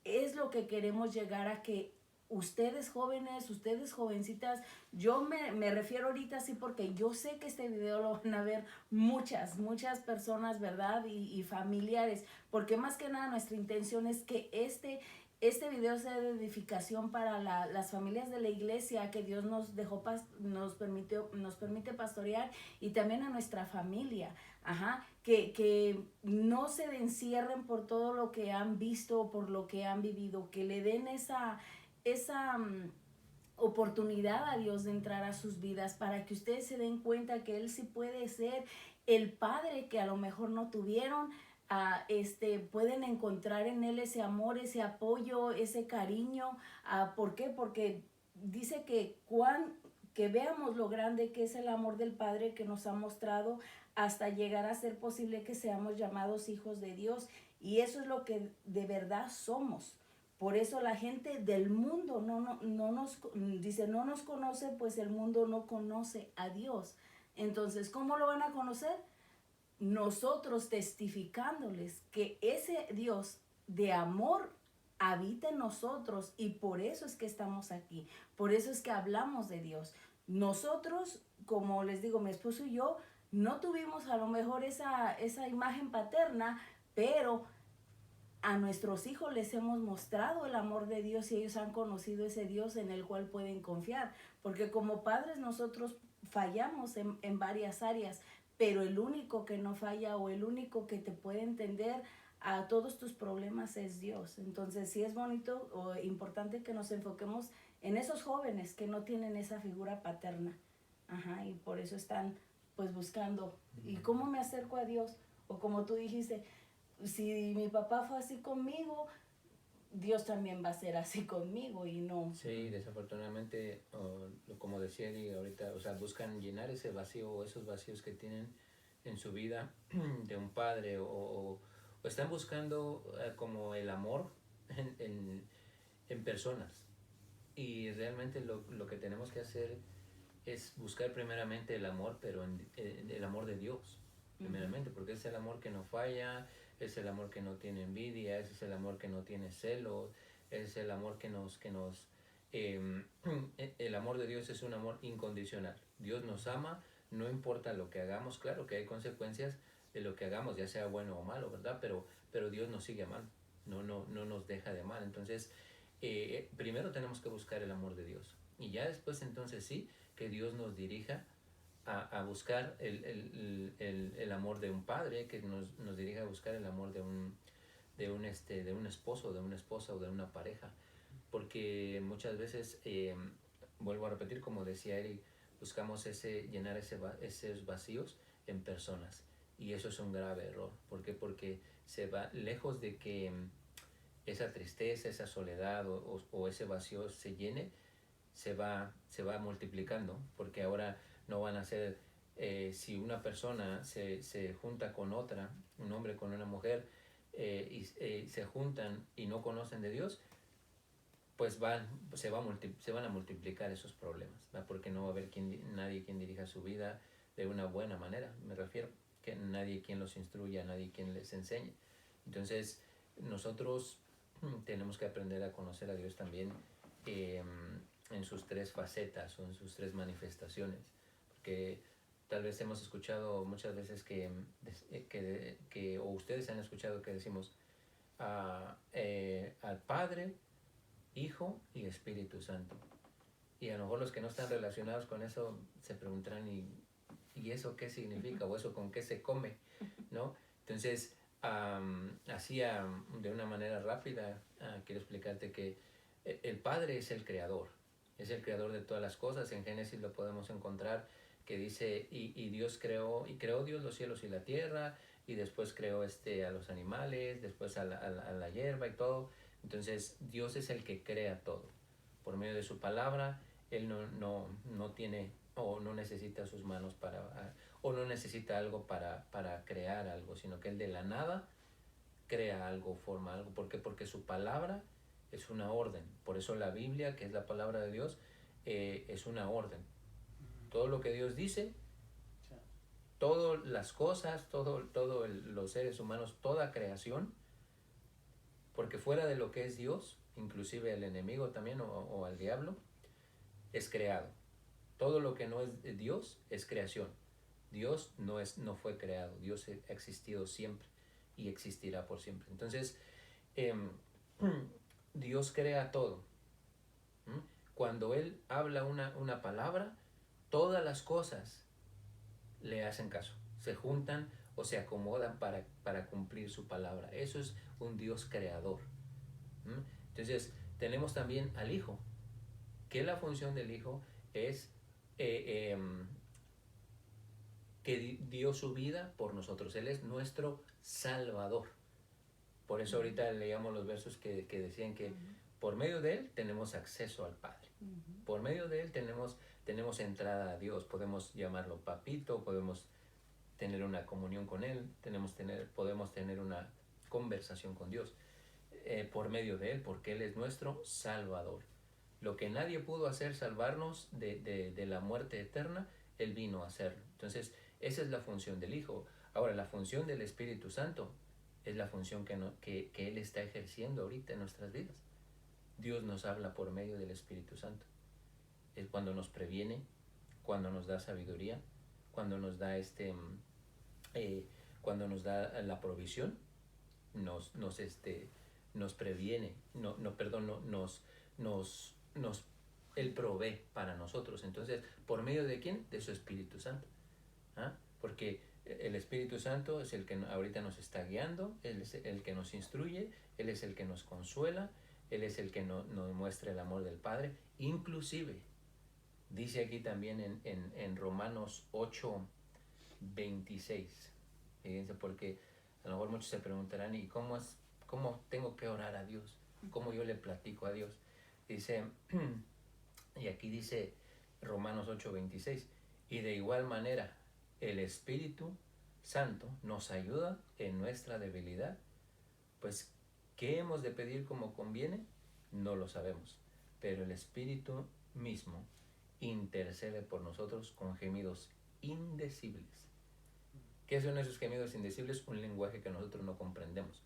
es lo que queremos llegar a que ustedes jóvenes, ustedes jovencitas, yo me refiero ahorita así porque yo sé que este video lo van a ver muchas personas, ¿verdad? Y familiares, porque más que nada nuestra intención es que este video sea de edificación para las familias de la iglesia que Dios nos permite pastorear, y también a nuestra familia, que no se encierren por todo lo que han visto o por lo que han vivido, que le den esa oportunidad a Dios de entrar a sus vidas para que ustedes se den cuenta que Él sí puede ser el padre que a lo mejor no tuvieron. Pueden encontrar en Él ese amor, ese apoyo, ese cariño. ¿Por qué? Porque dice que veamos lo grande que es el amor del Padre que nos ha mostrado hasta llegar a ser posible que seamos llamados hijos de Dios, y eso es lo que de verdad somos. Por eso la gente del mundo no nos conoce, pues el mundo no conoce a Dios. Entonces, ¿cómo lo van a conocer? Nosotros testificándoles que ese Dios de amor habita en nosotros, y por eso es que estamos aquí, por eso es que hablamos de Dios. Nosotros, como les digo, mi esposo y yo no tuvimos a lo mejor esa imagen paterna, pero a nuestros hijos les hemos mostrado el amor de Dios y ellos han conocido ese Dios en el cual pueden confiar, porque como padres nosotros fallamos en varias áreas, pero el único que no falla o el único que te puede entender a todos tus problemas es Dios. Entonces sí es bonito o importante que nos enfoquemos en esos jóvenes que no tienen esa figura paterna, y por eso están pues buscando, ¿y cómo me acerco a Dios? O como tú dijiste, si mi papá fue así conmigo, Dios también va a ser así conmigo, y no. Sí, desafortunadamente, como decía Eli ahorita, o sea, buscan llenar ese vacío o esos vacíos que tienen en su vida de un padre, o están buscando como el amor en personas. Y realmente lo que tenemos que hacer es buscar primeramente el amor, pero el amor de Dios. primeramente, porque es el amor que no falla, es el amor que no tiene envidia, es el amor que no tiene celos, es el amor el amor de Dios es un amor incondicional. Dios nos ama, no importa lo que hagamos, claro que hay consecuencias de lo que hagamos, ya sea bueno o malo, ¿verdad? Pero Dios nos sigue amando, no nos deja de amar. Entonces, primero tenemos que buscar el amor de Dios. Y ya después entonces sí, que Dios nos dirija a buscar el amor de un padre, que nos dirija a buscar el amor de un esposo, de una esposa o de una pareja. Porque muchas veces, vuelvo a repetir, como decía Eric, buscamos llenar esos vacíos en personas. Y eso es un grave error. ¿Por qué? Porque se va lejos de que esa tristeza, esa soledad o ese vacío se llene, se va multiplicando, porque ahora no van a ser, si una persona se junta con otra, un hombre con una mujer, y se juntan y no conocen de Dios, pues se van a multiplicar esos problemas, ¿verdad? Porque no va a haber nadie quien dirija su vida de una buena manera, me refiero, que nadie quien los instruya, nadie quien les enseñe. Entonces nosotros tenemos que aprender a conocer a Dios también, en sus tres facetas o en sus tres manifestaciones, porque tal vez hemos escuchado muchas veces o ustedes han escuchado que decimos al Padre, Hijo y Espíritu Santo. Y a lo mejor los que no están relacionados con eso se preguntarán, ¿y eso qué significa? ¿O eso con qué se come? ¿No? Entonces, así de una manera rápida, quiero explicarte que el Padre es el creador de todas las cosas. En Génesis lo podemos encontrar, que dice, y Dios creó Dios los cielos y la tierra, y después creó a los animales, después a la hierba y todo. Entonces Dios es el que crea todo. Por medio de su palabra, Él no tiene o no necesita sus manos o no necesita algo para crear algo, sino que Él de la nada crea algo, forma algo. ¿Por qué? Porque su palabra es una orden. Por eso la Biblia, que es la palabra de Dios, es una orden. Todo lo que Dios dice, todas las cosas, los seres humanos, toda creación, porque fuera de lo que es Dios, inclusive el enemigo también o al diablo, es creado. Todo lo que no es de Dios es creación. Dios no fue creado, Dios ha existido siempre y existirá por siempre. Entonces, Dios crea todo. Cuando Él habla una palabra, todas las cosas le hacen caso, se juntan o se acomodan para cumplir su palabra. Eso es un Dios creador. Entonces, tenemos también al Hijo, que la función del Hijo es que dio su vida por nosotros. Él es nuestro Salvador. Por eso ahorita leíamos los versos que decían que por medio de Él tenemos acceso al Padre. Por medio de Él tenemos entrada a Dios. Podemos llamarlo papito, podemos tener una comunión con Él, podemos tener una conversación con Dios por medio de Él, porque Él es nuestro Salvador. Lo que nadie pudo hacer, salvarnos de la muerte eterna, Él vino a hacerlo. Entonces, esa es la función del Hijo. Ahora, la función del Espíritu Santo es la función que Él está ejerciendo ahorita en nuestras vidas. Dios nos habla por medio del Espíritu Santo. Es cuando nos previene, cuando nos da sabiduría, cuando nos da cuando nos da la provisión, nos previene, Él provee para nosotros. Entonces, ¿por medio de quién? De su Espíritu Santo. Porque el Espíritu Santo es el que ahorita nos está guiando, Él es el que nos instruye, Él es el que nos consuela, Él es el que nos muestra el amor del Padre. Inclusive, dice aquí también en Romanos 8:26, fíjense, porque a lo mejor muchos se preguntarán, ¿y cómo tengo que orar a Dios? ¿Cómo yo le platico a Dios? Dice, y aquí dice Romanos 8:26, y de igual manera el Espíritu Santo nos ayuda en nuestra debilidad, pues ¿qué hemos de pedir como conviene? No lo sabemos, pero el Espíritu mismo intercede por nosotros con gemidos indecibles. ¿Qué son esos gemidos indecibles? Un lenguaje que nosotros no comprendemos.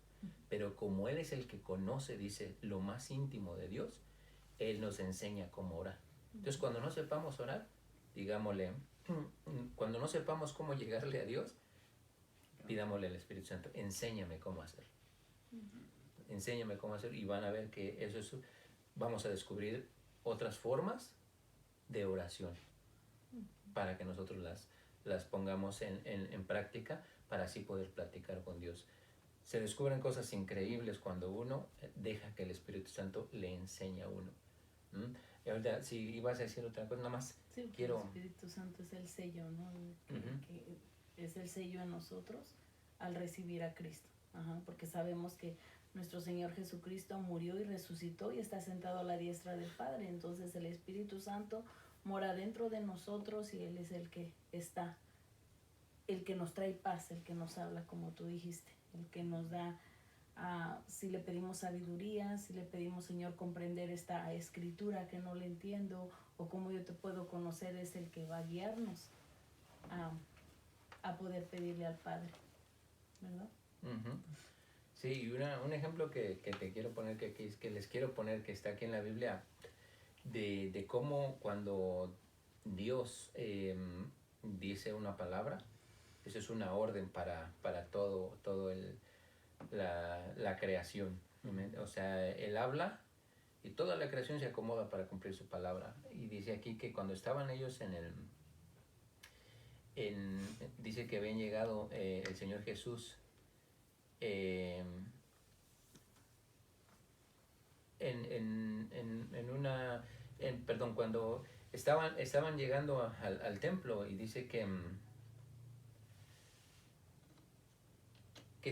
Pero como Él es el que conoce, dice, lo más íntimo de Dios, Él nos enseña cómo orar. Entonces, cuando no sepamos orar, digámosle, cuando no sepamos cómo llegarle a Dios, pidámosle al Espíritu Santo, enséñame cómo hacerlo. Enséñame cómo hacerlo, y van a ver que eso es, vamos a descubrir otras formas de oración para que nosotros las pongamos en práctica, para así poder platicar con Dios. Se descubren cosas increíbles cuando uno deja que el Espíritu Santo le enseñe a uno. Y ahorita, si ibas a decir otra cosa, nada más Sí, quiero... el Espíritu Santo es el sello, ¿no? Que es el sello en nosotros al recibir a Cristo. Porque sabemos que nuestro Señor Jesucristo murió y resucitó y está sentado a la diestra del Padre. Entonces el Espíritu Santo mora dentro de nosotros y Él es el que está, el que nos trae paz, el que nos habla, como tú dijiste, el que nos da, si le pedimos sabiduría, si le pedimos, Señor, comprender esta escritura que no le entiendo, o cómo yo te puedo conocer, es el que va a guiarnos a poder pedirle al Padre, ¿verdad? Sí, y un ejemplo que te quiero poner, que les quiero poner, que está aquí en la Biblia, de cómo cuando Dios dice una palabra, eso es una orden para todo la creación. O sea, Él habla y toda la creación se acomoda para cumplir su palabra. Y dice aquí que cuando estaban ellos dice que habían llegado el Señor Jesús cuando estaban llegando al templo, y dice que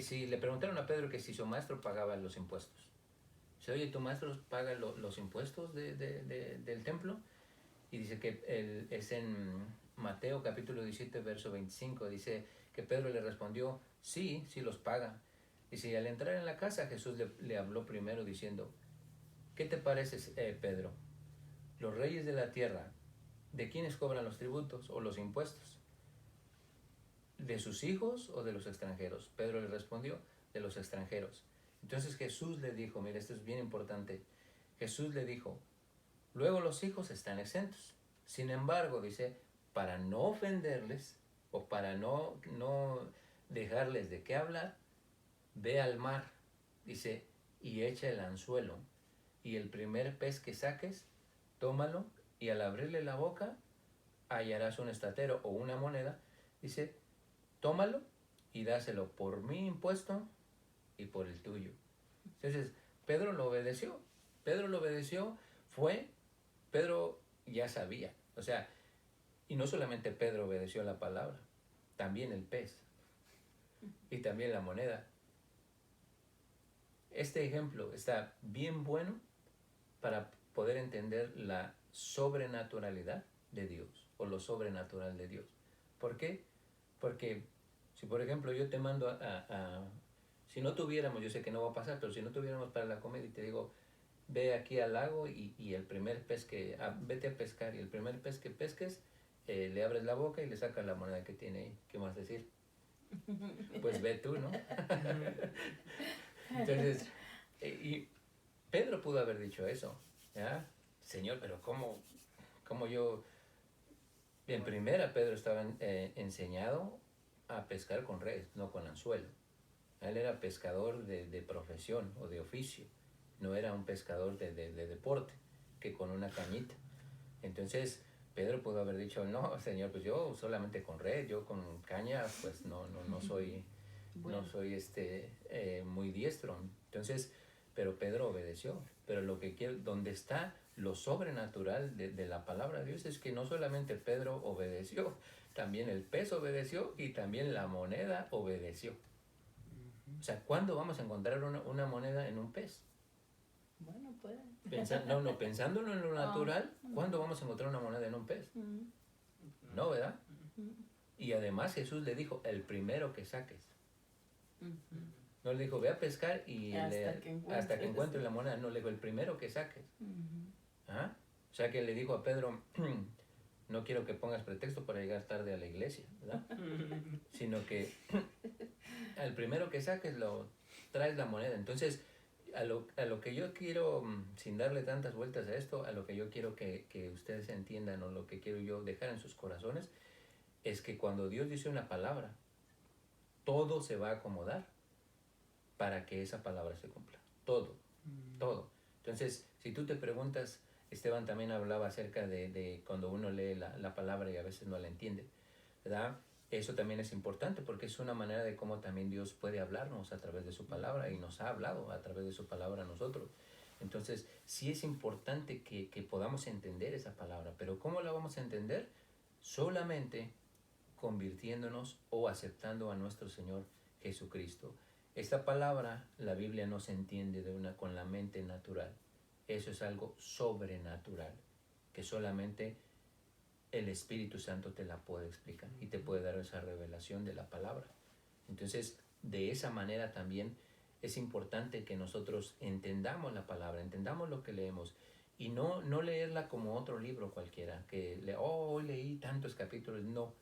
si le preguntaron a Pedro que si su maestro pagaba los impuestos. Dice, oye, ¿tu maestro paga los impuestos del templo? Y dice que es en Mateo capítulo 17, verso 25, dice que Pedro le respondió, sí los paga. Dice, y al entrar en la casa, Jesús le habló primero diciendo, ¿qué te parece, Pedro? Los reyes de la tierra, ¿de quiénes cobran los tributos o los impuestos? ¿De sus hijos o de los extranjeros? Pedro le respondió, de los extranjeros. Entonces Jesús le dijo, mira, esto es bien importante. Jesús le dijo, luego los hijos están exentos. Sin embargo, dice, para no ofenderles o para no dejarles de qué hablar, ve al mar, dice, y echa el anzuelo, y el primer pez que saques, tómalo, y al abrirle la boca, hallarás un estatero o una moneda, dice, tómalo y dáselo por mi impuesto y por el tuyo. Entonces, Pedro lo obedeció, Pedro ya sabía, o sea, y no solamente Pedro obedeció la palabra, también el pez, y también la moneda. Este ejemplo está bien bueno para poder entender la sobrenaturalidad de Dios, o lo sobrenatural de Dios. ¿Por qué? Porque si por ejemplo yo te mando si no tuviéramos, yo sé que no va a pasar, pero si no tuviéramos para la comida y te digo, ve aquí al lago y el primer pez vete a pescar, y el primer pez que pesques, le abres la boca y le sacas la moneda que tiene ahí. ¿Qué más decir? Pues ve tú, ¿no? Entonces, y Pedro pudo haber dicho eso, ¿ya? Señor, pero ¿cómo yo? En primera, Pedro estaba enseñado a pescar con redes, no con anzuelo. Él era pescador de profesión o de oficio, no era un pescador de deporte, que con una cañita. Entonces, Pedro pudo haber dicho, no, Señor, pues yo solamente con red, yo con caña, pues no soy, bueno, no soy muy diestro. Entonces, pero Pedro obedeció. Pero lo que quiero, donde está lo sobrenatural de la palabra de Dios, es que no solamente Pedro obedeció, también el pez obedeció y también la moneda obedeció. O sea, ¿cuándo vamos a encontrar una moneda en un pez? Bueno, puede. Pensándolo en lo natural, ¿cuándo vamos a encontrar una moneda en un pez? No, ¿verdad? Y además Jesús le dijo, el primero que saques. No le dijo, ve a pescar y hasta que encuentre la moneda. No, le dijo, el primero que saques. O sea que le dijo a Pedro, no quiero que pongas pretexto para llegar tarde a la iglesia, ¿verdad? Sino que al primero que saques lo traes la moneda. Entonces, a lo que yo quiero, sin darle tantas vueltas a esto, a lo que yo quiero que ustedes entiendan, o lo que quiero yo dejar en sus corazones, es que cuando Dios dice una palabra, todo se va a acomodar para que esa palabra se cumpla. Todo, todo. Entonces, si tú te preguntas, Esteban también hablaba acerca de cuando uno lee la palabra y a veces no la entiende, ¿verdad? Eso también es importante porque es una manera de cómo también Dios puede hablarnos a través de su palabra, y nos ha hablado a través de su palabra a nosotros. Entonces, sí es importante que podamos entender esa palabra, pero ¿cómo la vamos a entender? Solamente convirtiéndonos o aceptando a nuestro Señor Jesucristo. Esta palabra, la Biblia no se entiende con la mente natural. Eso es algo sobrenatural, que solamente el Espíritu Santo te la puede explicar y te puede dar esa revelación de la palabra. Entonces, de esa manera también es importante que nosotros entendamos la palabra, entendamos lo que leemos, y no leerla como otro libro cualquiera, que hoy leí tantos capítulos, no,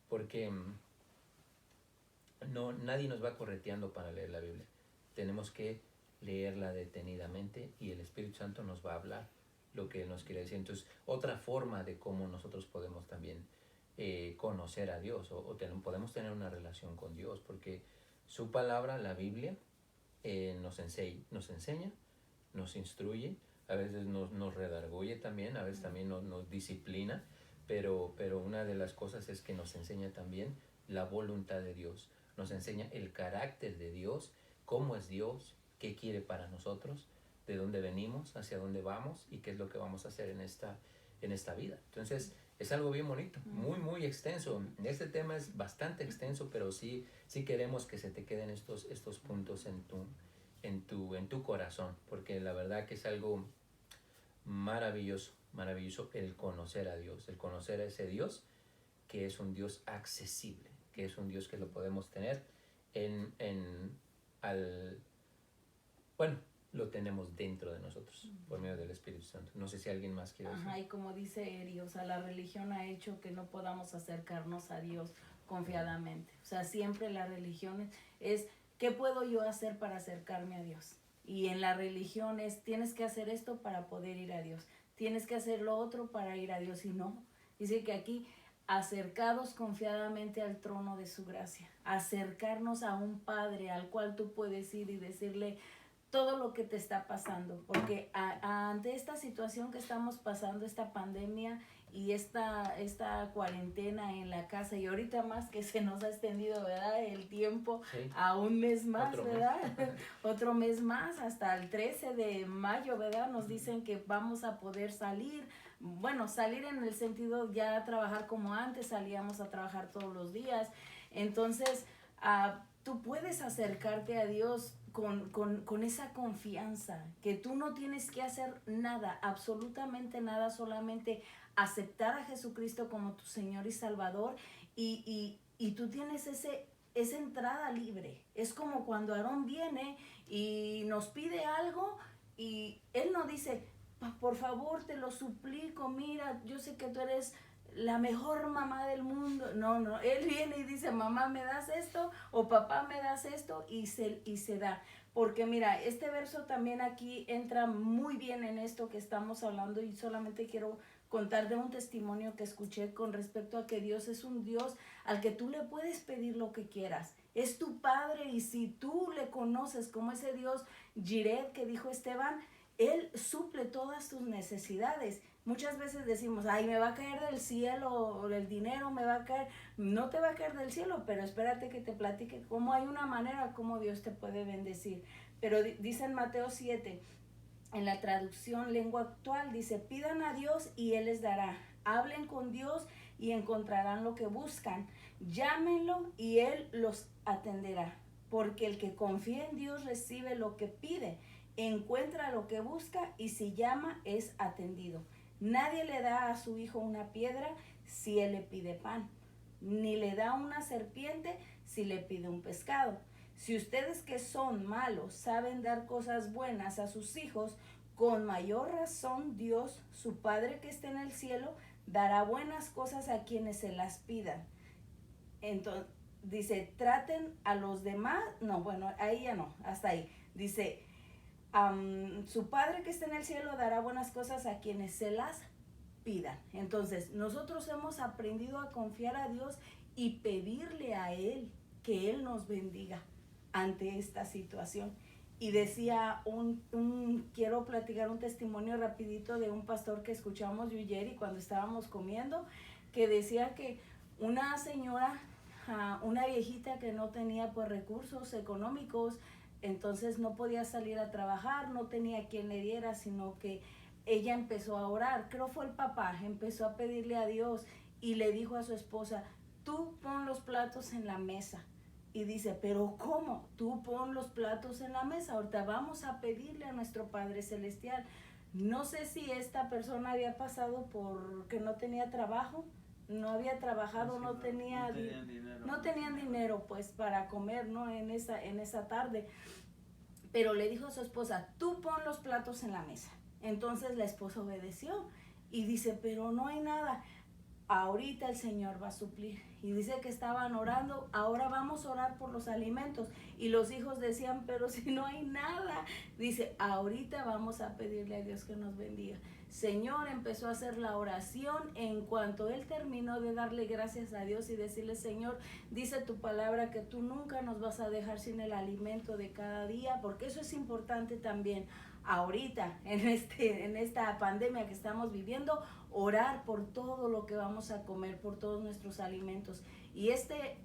porque nadie nos va correteando para leer la Biblia. Tenemos que leerla detenidamente y el Espíritu Santo nos va a hablar lo que nos quiere decir. Entonces, otra forma de cómo nosotros podemos también conocer a Dios, o podemos tener una relación con Dios, porque su palabra, la Biblia, nos enseña, nos instruye, a veces nos redarguye también, a veces también nos disciplina, pero una de las cosas es que nos enseña también la voluntad de Dios, nos enseña el carácter de Dios, cómo es Dios, qué quiere para nosotros, de dónde venimos, hacia dónde vamos y qué es lo que vamos a hacer en esta vida. Entonces, es algo bien bonito, muy, muy extenso. Este tema es bastante extenso, pero sí queremos que se te queden estos puntos en tu corazón, porque la verdad que es algo maravilloso, maravilloso el conocer a Dios, el conocer a ese Dios que es un Dios accesible, que es un Dios que lo podemos tener lo tenemos dentro de nosotros por medio del Espíritu Santo. No sé si alguien más quiere decir. Ajá, y como dice Eri, o sea, la religión ha hecho que no podamos acercarnos a Dios confiadamente. O sea, siempre la religión es ¿qué puedo yo hacer para acercarme a Dios? Y en la religión tienes que hacer esto para poder ir a Dios, tienes que hacer lo otro para ir a Dios, y no. Dice que aquí, acercados confiadamente al trono de su gracia, acercarnos a un Padre al cual tú puedes ir y decirle todo lo que te está pasando, porque ante esta situación que estamos pasando, esta pandemia y esta cuarentena en la casa, y ahorita más que se nos ha extendido, ¿verdad?, el tiempo, sí, a un mes más, ¿verdad? Otro mes más, hasta el 13 de mayo, ¿verdad? Nos dicen que vamos a poder salir, bueno, salir en el sentido ya trabajar como antes, salíamos a trabajar todos los días. Entonces, tú puedes acercarte a Dios con esa confianza, que tú no tienes que hacer nada, absolutamente nada, solamente aceptar a Jesucristo como tu Señor y Salvador, y tú tienes esa entrada libre. Es como cuando Aarón viene y nos pide algo, y él no dice, por favor, te lo suplico, mira, yo sé que tú eres la mejor mamá del mundo. No, él viene y dice, mamá, ¿me das esto? O papá, ¿me das esto? Y se da. Porque mira, este verso también aquí entra muy bien en esto que estamos hablando, y solamente quiero contar de un testimonio que escuché con respecto a que Dios es un Dios al que tú le puedes pedir lo que quieras. Es tu Padre, y si tú le conoces como ese Dios Jireh que dijo Esteban, Él suple todas tus necesidades. Muchas veces decimos, ay, me va a caer del cielo, o el dinero me va a caer. No te va a caer del cielo, pero espérate que te platique cómo hay una manera como Dios te puede bendecir. Pero dice en Mateo 7, en la traducción lengua actual, dice, pidan a Dios y Él les dará. Hablen con Dios y encontrarán lo que buscan. Llámenlo y Él los atenderá. Porque el que confía en Dios recibe lo que pide, encuentra lo que busca, y si llama es atendido. Nadie le da a su hijo una piedra si él le pide pan, ni le da una serpiente si le pide un pescado. Si ustedes, que son malos, saben dar cosas buenas a sus hijos, con mayor razón Dios, su Padre que está en el cielo, dará buenas cosas a quienes se las pidan. Entonces, dice, traten a los demás, no, bueno, ahí ya no, hasta ahí. Dice, su Padre que está en el cielo dará buenas cosas a quienes se las pidan. Entonces, nosotros hemos aprendido a confiar a Dios y pedirle a Él que Él nos bendiga ante esta situación. Y decía, quiero platicar un testimonio rapidito de un pastor que escuchamos yo y Jerry cuando estábamos comiendo, que decía que una señora, una viejita que no tenía pues recursos económicos, entonces no podía salir a trabajar, no tenía quien le diera, sino que ella empezó a orar, creo fue el papá, empezó a pedirle a Dios y le dijo a su esposa, tú pon los platos en la mesa. Y dice, pero ¿cómo? Tú pon los platos en la mesa, ahorita vamos a pedirle a nuestro Padre Celestial. No sé si esta persona había pasado por que no tenía trabajo, no había trabajado, Sí, no tenían dinero pues para comer, ¿no? En esa tarde. Pero le dijo a su esposa, tú pon los platos en la mesa. Entonces la esposa obedeció y dice, pero no hay nada. Ahorita el Señor va a suplir. Y dice que estaban orando, ahora vamos a orar por los alimentos. Y los hijos decían, pero si no hay nada. Dice, ahorita vamos a pedirle a Dios que nos bendiga. Señor empezó a hacer la oración. En cuanto él terminó de darle gracias a Dios y decirle, Señor, dice tu palabra que tú nunca nos vas a dejar sin el alimento de cada día, porque eso es importante también. Ahorita, en esta pandemia que estamos viviendo, orar por todo lo que vamos a comer, por todos nuestros alimentos. Y este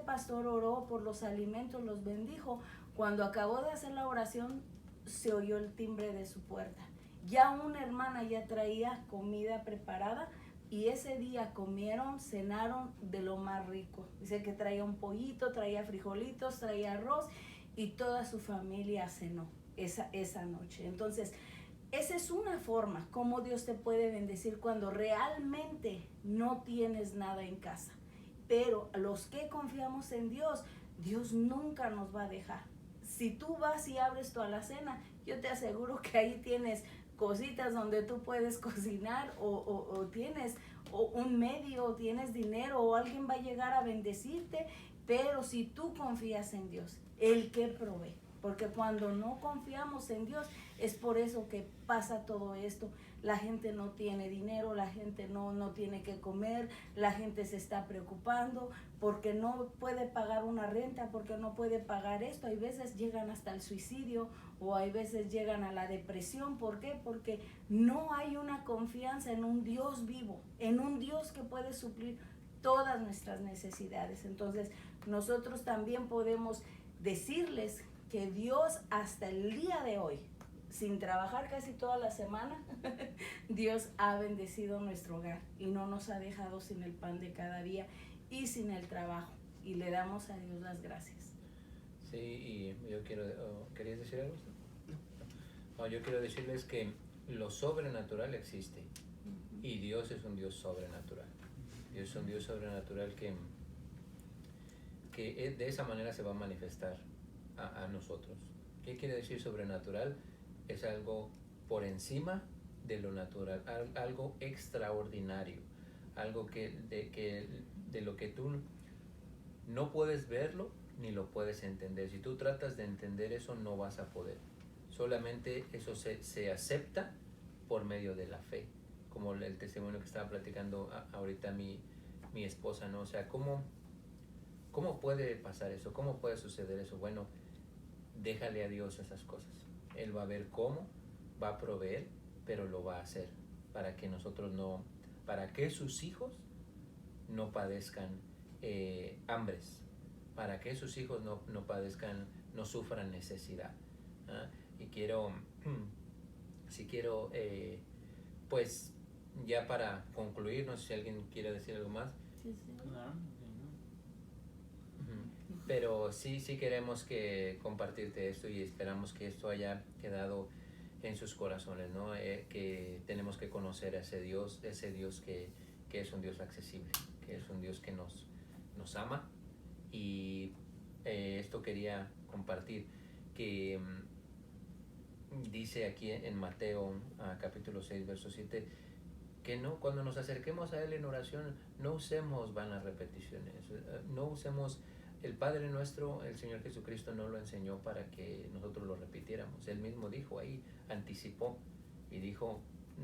pastor oró por los alimentos, los bendijo. Cuando acabó de hacer la oración, se oyó el timbre de su puerta. Ya una hermana ya traía comida preparada y ese día comieron, cenaron de lo más rico. Dice que traía un pollito, traía frijolitos, traía arroz y toda su familia cenó esa noche. Entonces, esa es una forma como Dios te puede bendecir cuando realmente no tienes nada en casa. Pero los que confiamos en Dios, Dios nunca nos va a dejar. Si tú vas y abres tu alacena, yo te aseguro que ahí tienes cositas donde tú puedes cocinar o tienes un medio, o tienes dinero o alguien va a llegar a bendecirte. Pero si tú confías en Dios, el que provee. Porque cuando no confiamos en Dios, es por eso que pasa todo esto. La gente no tiene dinero, la gente no tiene que comer, la gente se está preocupando porque no puede pagar una renta, porque no puede pagar esto. Hay veces llegan hasta el suicidio o hay veces llegan a la depresión. ¿Por qué? Porque no hay una confianza en un Dios vivo, en un Dios que puede suplir todas nuestras necesidades. Entonces, nosotros también podemos decirles que Dios hasta el día de hoy, sin trabajar casi toda la semana, Dios ha bendecido nuestro hogar y no nos ha dejado sin el pan de cada día y sin el trabajo. Y le damos a Dios las gracias. Sí, y yo ¿querías decir algo? No, yo quiero decirles que lo sobrenatural existe y Dios es un Dios sobrenatural. Dios es un Dios sobrenatural que de esa manera se va a manifestar a nosotros. ¿Qué quiere decir sobrenatural? Es algo por encima de lo natural, algo extraordinario, algo de lo que tú no puedes verlo ni lo puedes entender. Si tú tratas de entender eso, no vas a poder. Solamente eso se acepta por medio de la fe, como el testimonio que estaba platicando ahorita mi esposa, ¿no? O sea, ¿cómo puede pasar eso? ¿Cómo puede suceder eso? Bueno, déjale a Dios esas cosas. Él va a ver cómo, va a proveer, pero lo va a hacer para que para que sus hijos no padezcan hambres, para que sus hijos no sufran necesidad. Y pues ya para concluir, no sé si alguien quiere decir algo más. Sí. Claro. Pero sí queremos compartirte esto y esperamos que esto haya quedado en sus corazones, ¿no? Que tenemos que conocer a ese Dios que es un Dios accesible, que es un Dios que nos ama. Y esto quería compartir, que dice aquí en Mateo capítulo 6, verso 7, que no, cuando nos acerquemos a Él en oración, no usemos vanas repeticiones, no usemos el Padre Nuestro, el Señor Jesucristo no lo enseñó para que nosotros lo repitiéramos. Él mismo dijo ahí, anticipó y dijo,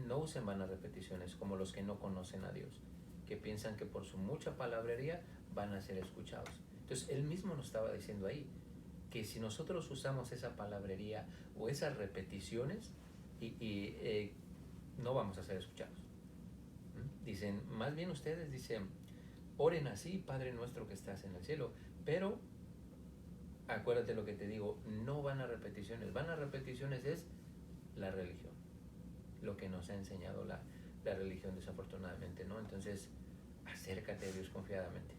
no usen vanas repeticiones como los que no conocen a Dios, que piensan que por su mucha palabrería van a ser escuchados. Entonces Él mismo nos estaba diciendo ahí, que si nosotros usamos esa palabrería o esas repeticiones, no vamos a ser escuchados. Dicen, más bien ustedes dicen, oren así, Padre nuestro que estás en el cielo, pero acuérdate lo que te digo, no van a repeticiones. Van a repeticiones es la religión, lo que nos ha enseñado la religión desafortunadamente, ¿no? Entonces, acércate a Dios confiadamente.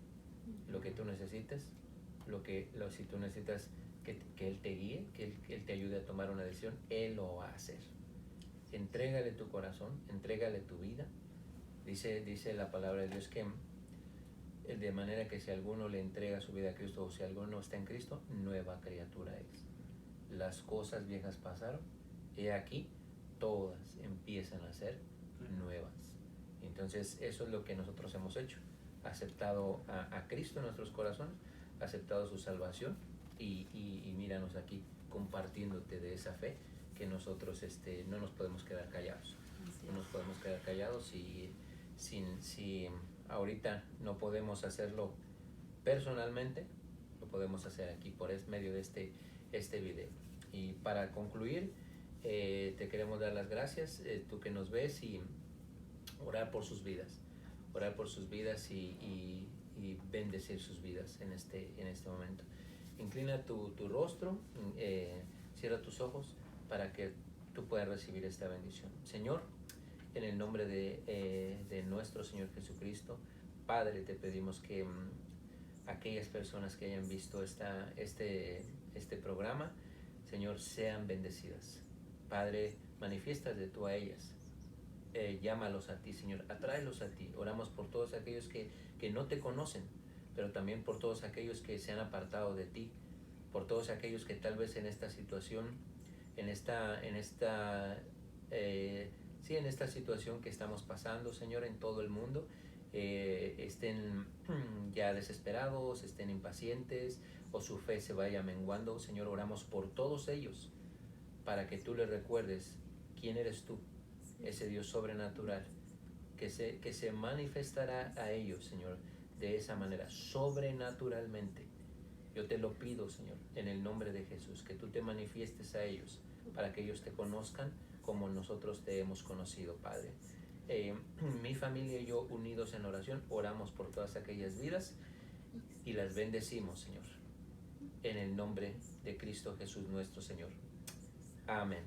Lo que tú necesites, si tú necesitas que Él te guíe, que Él te ayude a tomar una decisión, Él lo va a hacer. Entrégale tu corazón, entrégale tu vida. Dice la palabra de Dios que de manera que si alguno le entrega su vida a Cristo o si alguno está en Cristo, nueva criatura es. Las cosas viejas pasaron, he aquí, todas empiezan a ser nuevas. Entonces eso es lo que nosotros hemos hecho, aceptado a Cristo en nuestros corazones, aceptado su salvación y míranos aquí compartiéndote de esa fe que nosotros no nos podemos quedar callados. No nos podemos quedar callados si ahorita no podemos hacerlo personalmente, lo podemos hacer aquí por medio de este video. Y para concluir, te queremos dar las gracias, tú que nos ves, y orar por sus vidas y bendecir sus vidas en este momento. Inclina tu rostro, cierra tus ojos para que tú puedas recibir esta bendición. Señor, en el nombre de nuestro Señor Jesucristo, Padre, te pedimos que aquellas personas que hayan visto este programa, Señor, sean bendecidas. Padre, manifiéstate tú a ellas. Llámalos a ti, Señor, atráelos a ti. Oramos por todos aquellos que no te conocen, pero también por todos aquellos que se han apartado de ti, por todos aquellos que tal vez en esta situación, en esta situación que estamos pasando, Señor, en todo el mundo, estén ya desesperados, estén impacientes o su fe se vaya menguando. Señor, oramos por todos ellos para que tú les recuerdes quién eres tú, ese Dios sobrenatural que se manifestará a ellos, Señor, de esa manera, sobrenaturalmente. Yo te lo pido, Señor, en el nombre de Jesús, que tú te manifiestes a ellos para que ellos te conozcan como nosotros te hemos conocido, Padre. Mi familia y yo, unidos en oración, oramos por todas aquellas vidas y las bendecimos, Señor, en el nombre de Cristo Jesús nuestro Señor. Amén.